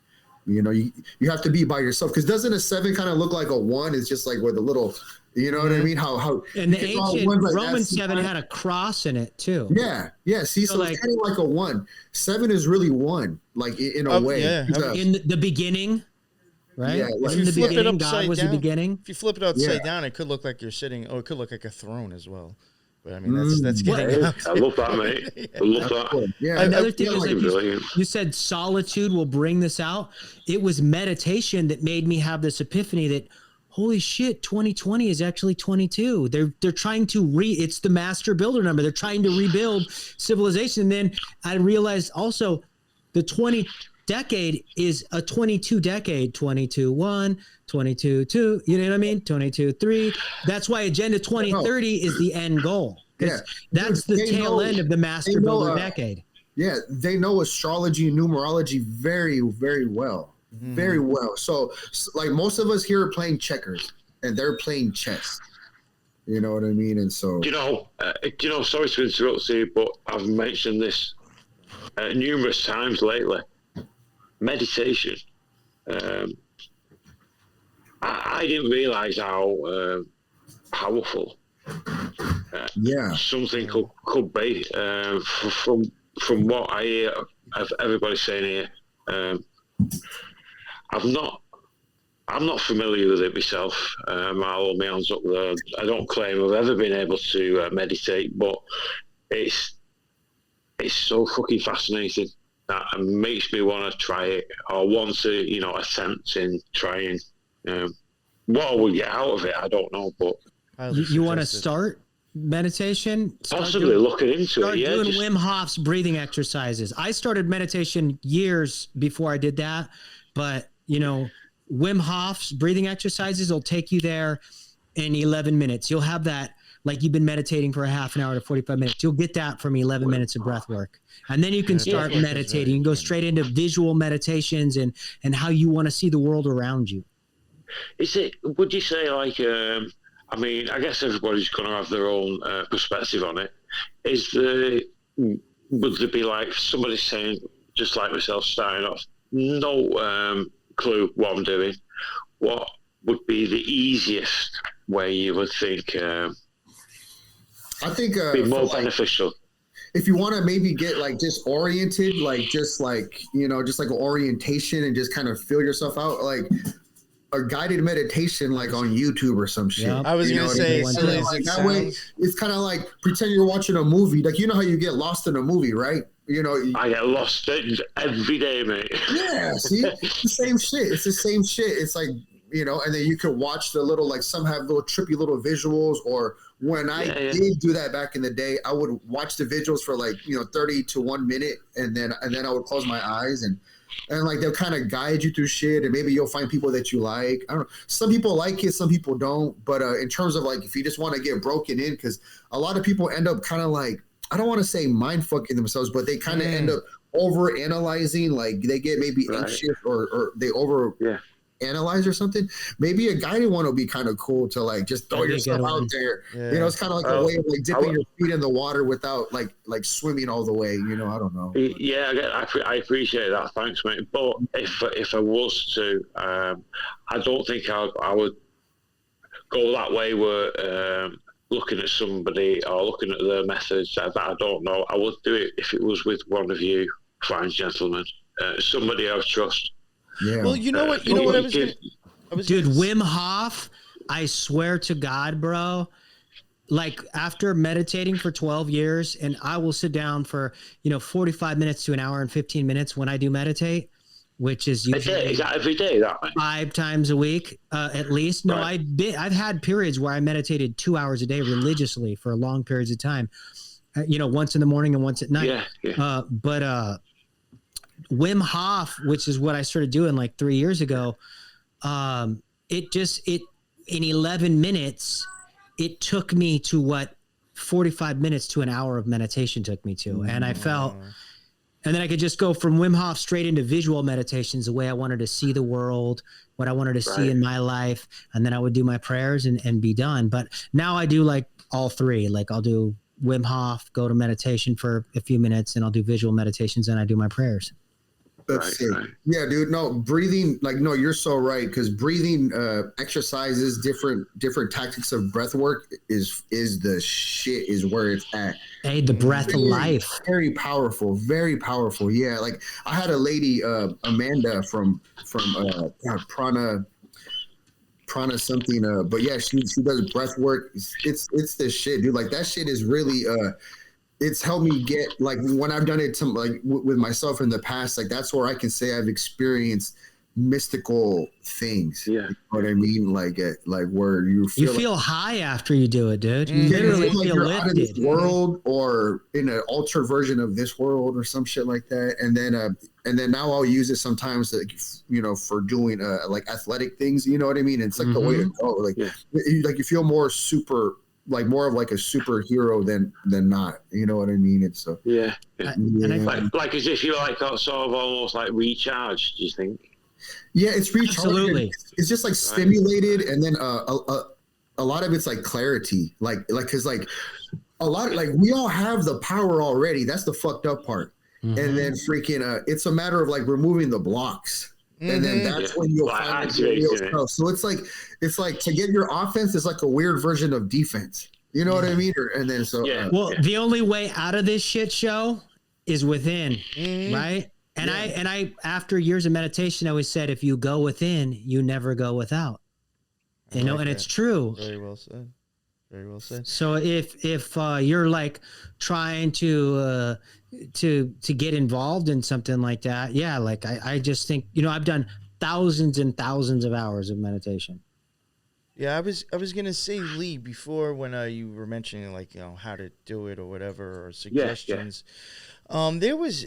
You know, you have to be by yourself, because doesn't a 7 kind of look like a 1? It's just like with a little, you know what I mean? How and the ancient Roman 7 had a cross in it too. Yeah. See, so it's kind of like a 1. 7 is really 1, like in a way. Yeah. In the beginning, right? Yeah, like, in the flip it beginning, upside God was down, the beginning. If you flip it upside down, it could look like you're sitting, or it could look like a throne as well. But I mean, that's getting out. I love that, mate. I love that. Yeah. Another thing is, like you said, solitude will bring this out. It was meditation that made me have this epiphany that, holy shit, 2020 is actually 22. They're trying to it's the master builder number. They're trying to rebuild civilization. And then I realized also the 20 decade is a 22 decade, 22-1, 22-2, you know what I mean? 22-3. That's why Agenda 2030 is the end goal. Yeah. That's the tail end of the master builder decade. Yeah, they know astrology and numerology very, very well. Very well. So like most of us here are playing checkers and they're playing chess. You know what I mean? And so sorry to interrupt you, but I've mentioned this numerous times lately. Meditation. I didn't realize how powerful something could be. From what I hear of everybody saying here, I'm not familiar with it myself. I'll hold my hands up there. I don't claim I've ever been able to meditate, but it's so fucking fascinating that it makes me want to try it, or want to, attempt in trying. What I will get out of it, I don't know, but you want to start meditation? Possibly looking into it. Yeah, doing Wim Hof's breathing exercises. I started meditation years before I did that, but Wim Hof's breathing exercises will take you there in 11 minutes. You'll have that, like you've been meditating for a half an hour to 45 minutes. You'll get that from 11 minutes of breath work. And then you can start meditating. You can go straight into visual meditations and how you want to see the world around you. Would you say like, I guess everybody's going to have their own perspective on it. Would there be like somebody saying, just like myself starting off, no clue what I'm doing, what would be the easiest way you would think I think be more beneficial? If you want to maybe get like disoriented, just like an orientation and just kind of feel yourself out, like a guided meditation, like on YouTube or some shit. Yeah. I was gonna say, that way, it's kind of like pretend you're watching a movie. Like how you get lost in a movie, right? I get lost every day, mate. Yeah, see, it's the same shit. It's the same shit. It's like and then you can watch the little, like some have little trippy little visuals, or when I did do that back in the day, I would watch the visuals for like 30 to 1 minute, and then I would close my eyes and like they'll kind of guide you through shit, and maybe you'll find people that you like. I don't know. Some people like it, some people don't. But in terms of like if you just want to get broken in, because a lot of people end up kind of like, I don't want to say mind fucking themselves, but they kind of end up over analyzing. Like they get maybe anxious or they over analyze or something. Maybe a guided one will be kind of cool to like just throw yourself out there. It's kind of like a way of like dipping your feet in the water without like swimming all the way. I don't know. Yeah, I appreciate that. Thanks, mate. But if I was to, I don't think I would go that way where looking at somebody or looking at their methods that I don't know. I would do it if it was with one of you fine gentlemen, somebody I trust. Yeah. Well, you know what I was Wim Hof, I swear to God, bro, like after meditating for 12 years, and I will sit down for 45 minutes to an hour and 15 minutes when I do meditate, which is usually is that every day, that 5 times a week at least. No, I've had periods where I meditated 2 hours a day religiously for long periods of time, once in the morning and once at night. But Wim Hof, which is what I started doing like 3 years ago, it in 11 minutes, it took me to what 45 minutes to an hour of meditation took me to. And I felt, and then I could just go from Wim Hof straight into visual meditations, the way I wanted to see the world, what I wanted to see in my life. And then I would do my prayers and be done. But now I do like all three. Like I'll do Wim Hof, go to meditation for a few minutes, and I'll do visual meditations, and I do my prayers. That's it. Right. Yeah, dude. No, breathing. Like, no, you're so right. Because breathing exercises, different tactics of breath work is the shit. Is where it's at. Hey, the breath of life. Very powerful. Very powerful. Yeah. Like I had a lady, Amanda from Prana something. But yeah, she does breath work. It's this shit, dude. Like that shit is really it's helped me get, like, when I've done it with myself in the past, like that's where I can say I've experienced mystical things. Yeah, you know what I mean? Like where you feel high after you do it, dude. You literally feel you're lifted. Out of this world, or in an altered version of this world, or some shit like that. And then now I'll use it sometimes, for doing like athletic things. You know what I mean? It's like the way to go. Like you feel more super. Like more of like a superhero than not, you know what I mean? It's so like as if you're like sort of almost like recharged. Do you think? Yeah, it's recharged. Absolutely. It's just like stimulated, and then a lot of it's like clarity, like because like a lot like we all have the power already. That's the fucked up part, and then freaking it's a matter of like removing the blocks. And then that's when you'll find the real stuff. So it's like to get your offense is like a weird version of defense. You know what I mean? The only way out of this shit show is within, right? And I after years of meditation, I always said, if you go within, you never go without. You know, and it's true. Very well said. Very well said. So if you're like trying to get involved in something like that, like I just think, I've done thousands and thousands of hours of meditation. Yeah, I was gonna say, Lee, before when you were mentioning like how to do it or whatever, or suggestions. There was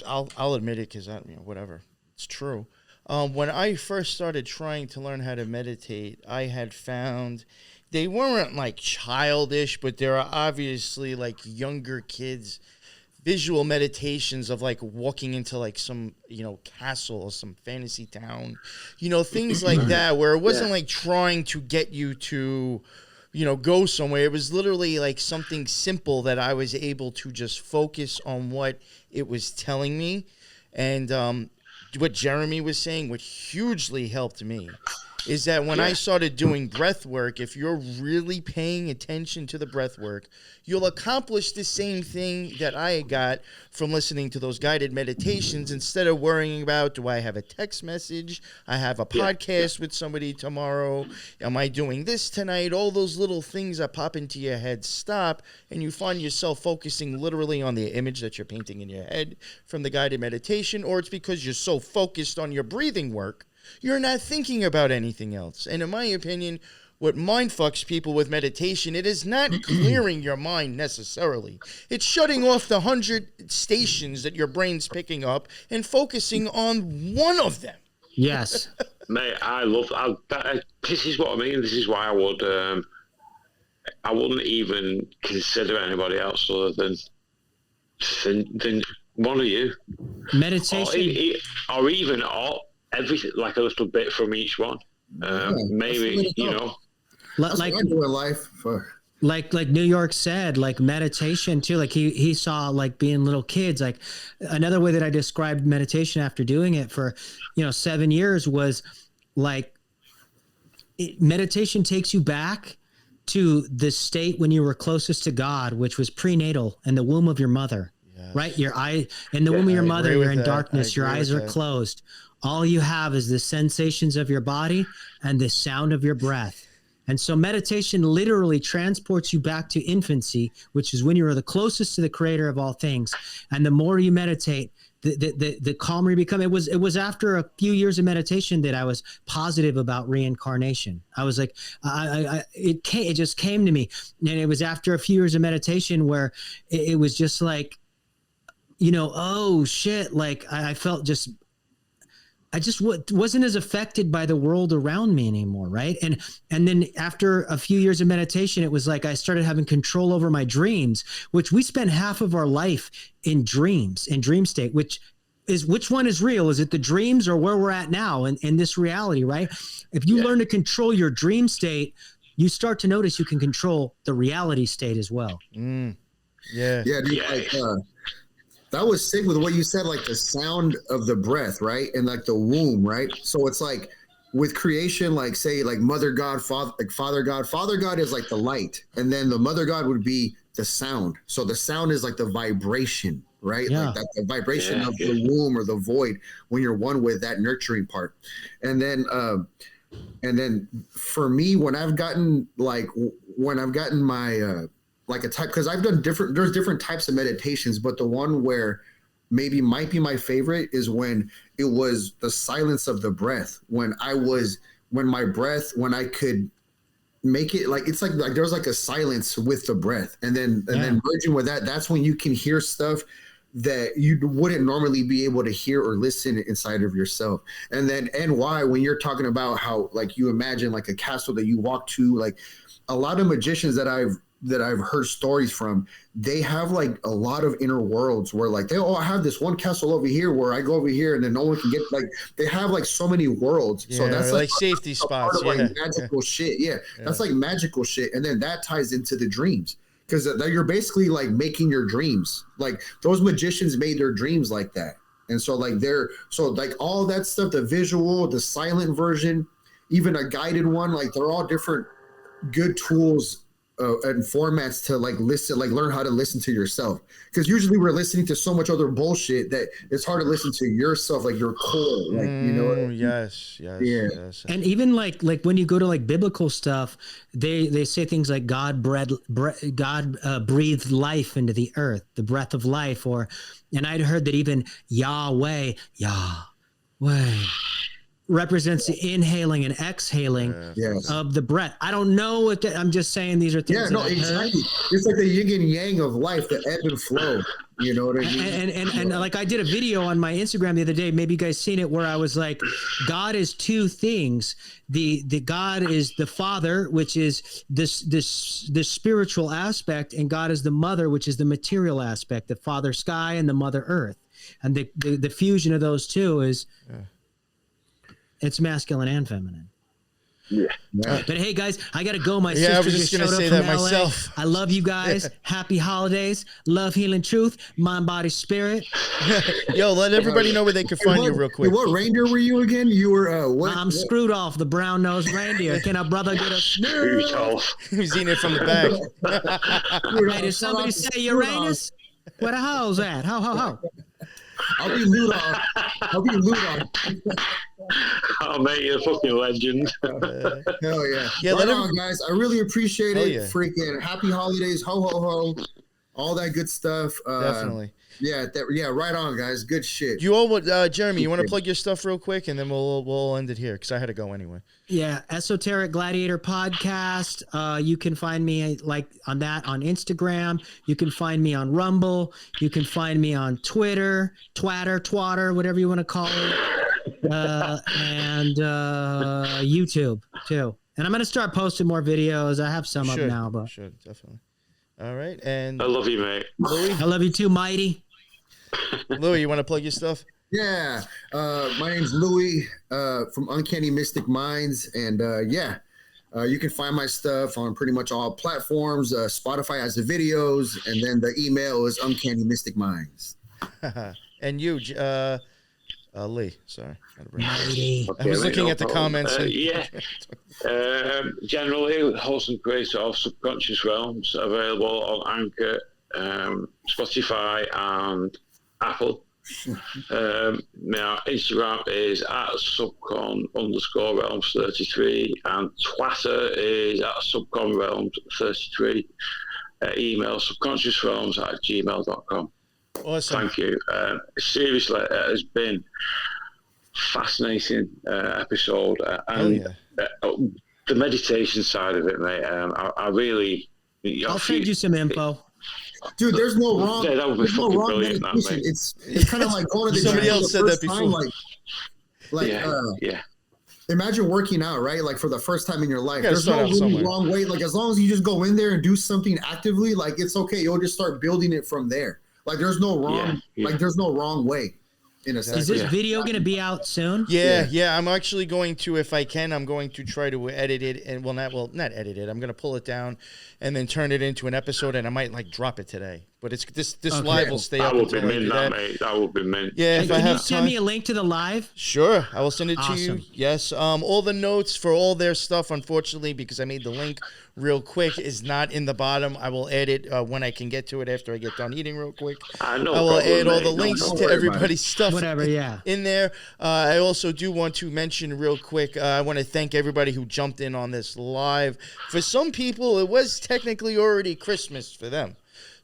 I'll admit it, because whatever, it's true. When I first started trying to learn how to meditate, I had found they weren't like childish, but there are obviously like younger kids visual meditations of like walking into like some castle or some fantasy town, things like that, where it wasn't like trying to get you to go somewhere. It was literally like something simple that I was able to just focus on what it was telling me. And what Jeremy was saying, what hugely helped me, is that when I started doing breath work, if you're really paying attention to the breath work, you'll accomplish the same thing that I got from listening to those guided meditations. Instead of worrying about, do I have a text message? I have a podcast with somebody tomorrow. Am I doing this tonight? All those little things that pop into your head stop, and you find yourself focusing literally on the image that you're painting in your head from the guided meditation, or it's because you're so focused on your breathing work, you're not thinking about anything else. And in my opinion, what mind fucks people with meditation, it is not clearing your mind necessarily. It's shutting off the 100 stations that your brain's picking up and focusing on one of them. Yes. Mate, this is what I mean. This is why I wouldn't even consider anybody else other than one of you. Meditation. Or even everything, like a little bit from each one. Maybe, That's like what I do in life. Like New York said, like meditation too. Like he saw like being little kids. Like another way that I described meditation after doing it for 7 years was like meditation takes you back to the state when you were closest to God, which was prenatal in the womb of your mother. Yes. Right, your eye in the womb of your mother. You're in darkness. Your eyes are closed. All you have is the sensations of your body and the sound of your breath. And so meditation literally transports you back to infancy, which is when you were the closest to the creator of all things. And the more you meditate, the calmer you become. It was after a few years of meditation that I was positive about reincarnation. I was like, it just came to me. And it was after a few years of meditation where it was just like, oh shit. Like I felt I just wasn't as affected by the world around me anymore, right? And then after a few years of meditation, it was like I started having control over my dreams, which we spend half of our life in dreams, in dream state, which one is real? Is it the dreams or where we're at now in this reality, right? If you learn to control your dream state, you start to notice you can control the reality state as well. Yeah, dude, like that was sick with what you said, like the sound of the breath, right? And like the womb, right? So it's like with creation, like say like Mother God, Father God is like the light, and then the Mother God would be the sound. So the sound is like the vibration, right? Yeah. Like that the vibration of the womb or the void when you're one with that nurturing part. And then for me, when I've gotten my like a type, because I've done there's different types of meditations, but the one where maybe might be my favorite is when it was the silence of the breath, when I could make it like, it's like there's like a silence with the breath, and then merging with that, that's when you can hear stuff that you wouldn't normally be able to hear or listen inside of yourself. And then why, when you're talking about how like you imagine like a castle that you walk to, like a lot of magicians that I've heard stories from, they have like a lot of inner worlds where like I have this one castle over here where I go over here and then no one can get, like they have like so many worlds. So that's like safety spots. Part of, like magical shit. Yeah. That's like magical shit. And then that ties into the dreams, because you're basically like making your dreams. Like those magicians made their dreams like that. And so like all that stuff, the visual, the silent version, even a guided one, like they're all different good tools and formats to like listen, like learn how to listen to yourself, because usually we're listening to so much other bullshit that it's hard to listen to yourself, like your core, like you know what I mean? Yes. And even like when you go to like biblical stuff, they say things like God breathed life into the earth, the breath of life, and I'd heard that even Yahweh represents the inhaling and exhaling of the breath. I don't know what that, I'm just saying these are things. Yeah, no, exactly. It's like the yin and yang of life, the ebb and flow. You know what I mean? And like I did a video on my Instagram the other day, maybe you guys seen it, where I was like, God is two things. The God is the Father, which is this spiritual aspect, and God is the Mother, which is the material aspect, the Father Sky and the Mother Earth. And the fusion of those two is it's masculine and feminine. Yeah. But hey, guys, I got to go. My I was sister just just gonna showed say up that from LA. myself. I love you guys. Happy holidays. Love, healing, truth, mind, body, spirit. Yo, let everybody know where they can find you real quick. What reindeer were you again? You were what? I'm screwed off the brown-nosed reindeer. Can a brother get a Screwed off. He's eating it from the bag. Hey, did somebody say Uranus? Where the hell's at? How? I'll be Ludon. Oh, mate, you're a fucking legend. Hell yeah. Yeah, right on, guys. I really appreciate it. Yeah. Freaking happy holidays. Ho, ho, ho. All that good stuff. Definitely. Yeah, right on, guys. Good shit. You all would, Jeremy, you want to plug your stuff real quick, and then we'll end it here, because I had to go anyway. Yeah, Esoteric Gladiator podcast. You can find me like on Instagram. You can find me on Rumble. You can find me on Twitter, Twatter, whatever you want to call it, and YouTube too. And I'm gonna start posting more videos. I have some up now, but should definitely. All right, and I love you, mate. Louis, I love you too, Mighty. Louis, you want to plug your stuff? Yeah, my name's Louis from Uncanny Mystic Minds, and you can find my stuff on pretty much all platforms. Spotify has the videos, and then the email is Uncannymysticminds. And you, Lee, sorry. Mighty. I was looking at the comments. Generally, wholesome creator of Subconscious Realms, available on Anchor, Spotify, and Apple. Now Instagram is at subcon_realms33, and Twitter is at subconrealms33. Email subconsciousrealms@gmail.com. Awesome. Thank you. Seriously, it has been fascinating episode, and the meditation side of it, mate. I really. I'll send you some info. Dude, there's no wrong. Yeah, that would be fucking brilliant, meditation. It's kind of like going to the Somebody gym else for said the that first before. Time, imagine working out, right? Like for the first time in your life. There's no really wrong way. Like as long as you just go in there and do something actively, like it's okay. You'll just start building it from there. Like there's no wrong. Like there's no wrong way. In a sense. Is this video going to be out soon? Yeah. I'm actually going to, if I can, I'm going to try to edit it, and not edit it. I'm going to pull it down and then turn it into an episode, and I might like drop it today. But it's this Okay. live will stay up That would be until I do mint, that, that. mate. That would be mint. Yeah, if I Can you have send time. me a link to the live? Sure, I will send it to you. Awesome. Yes, all the notes for all their stuff, unfortunately, because I made the link real quick, is not in the bottom. I will add it when I can get to it after I get done eating real quick. No I will problem, add all mate. the No, links don't to worry about everybody's stuff. Whatever, yeah. In there. I also do want to mention real quick, I want to thank everybody who jumped in on this live. For some people, it was technically already Christmas for them.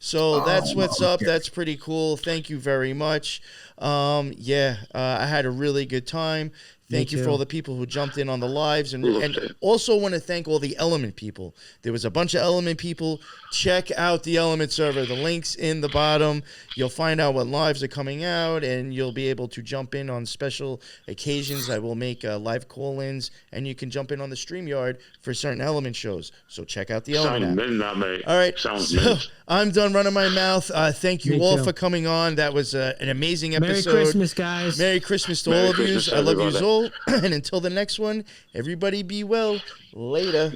So that's what's up. That's pretty cool. Thank you very much. I had a really good time. Thank you for too. all the people who jumped in on the lives, and Loved it. also want to thank all the Element people. There was a bunch of Element people. Check out the Element server. The link's in the bottom. You'll find out what lives are coming out, and you'll be able to jump in on special occasions. I will make live call-ins, and you can jump in on the StreamYard for certain Element shows. So check out the Element Sounds app. mint, that, mate. All right, Sounds so mint. I'm done running my mouth. Thank you Me all too. for coming on. That was an amazing Merry episode. Christmas, guys. Merry Christmas to Merry all of you. Christmas, I love you everybody. all. And until the next one, everybody be well. Later.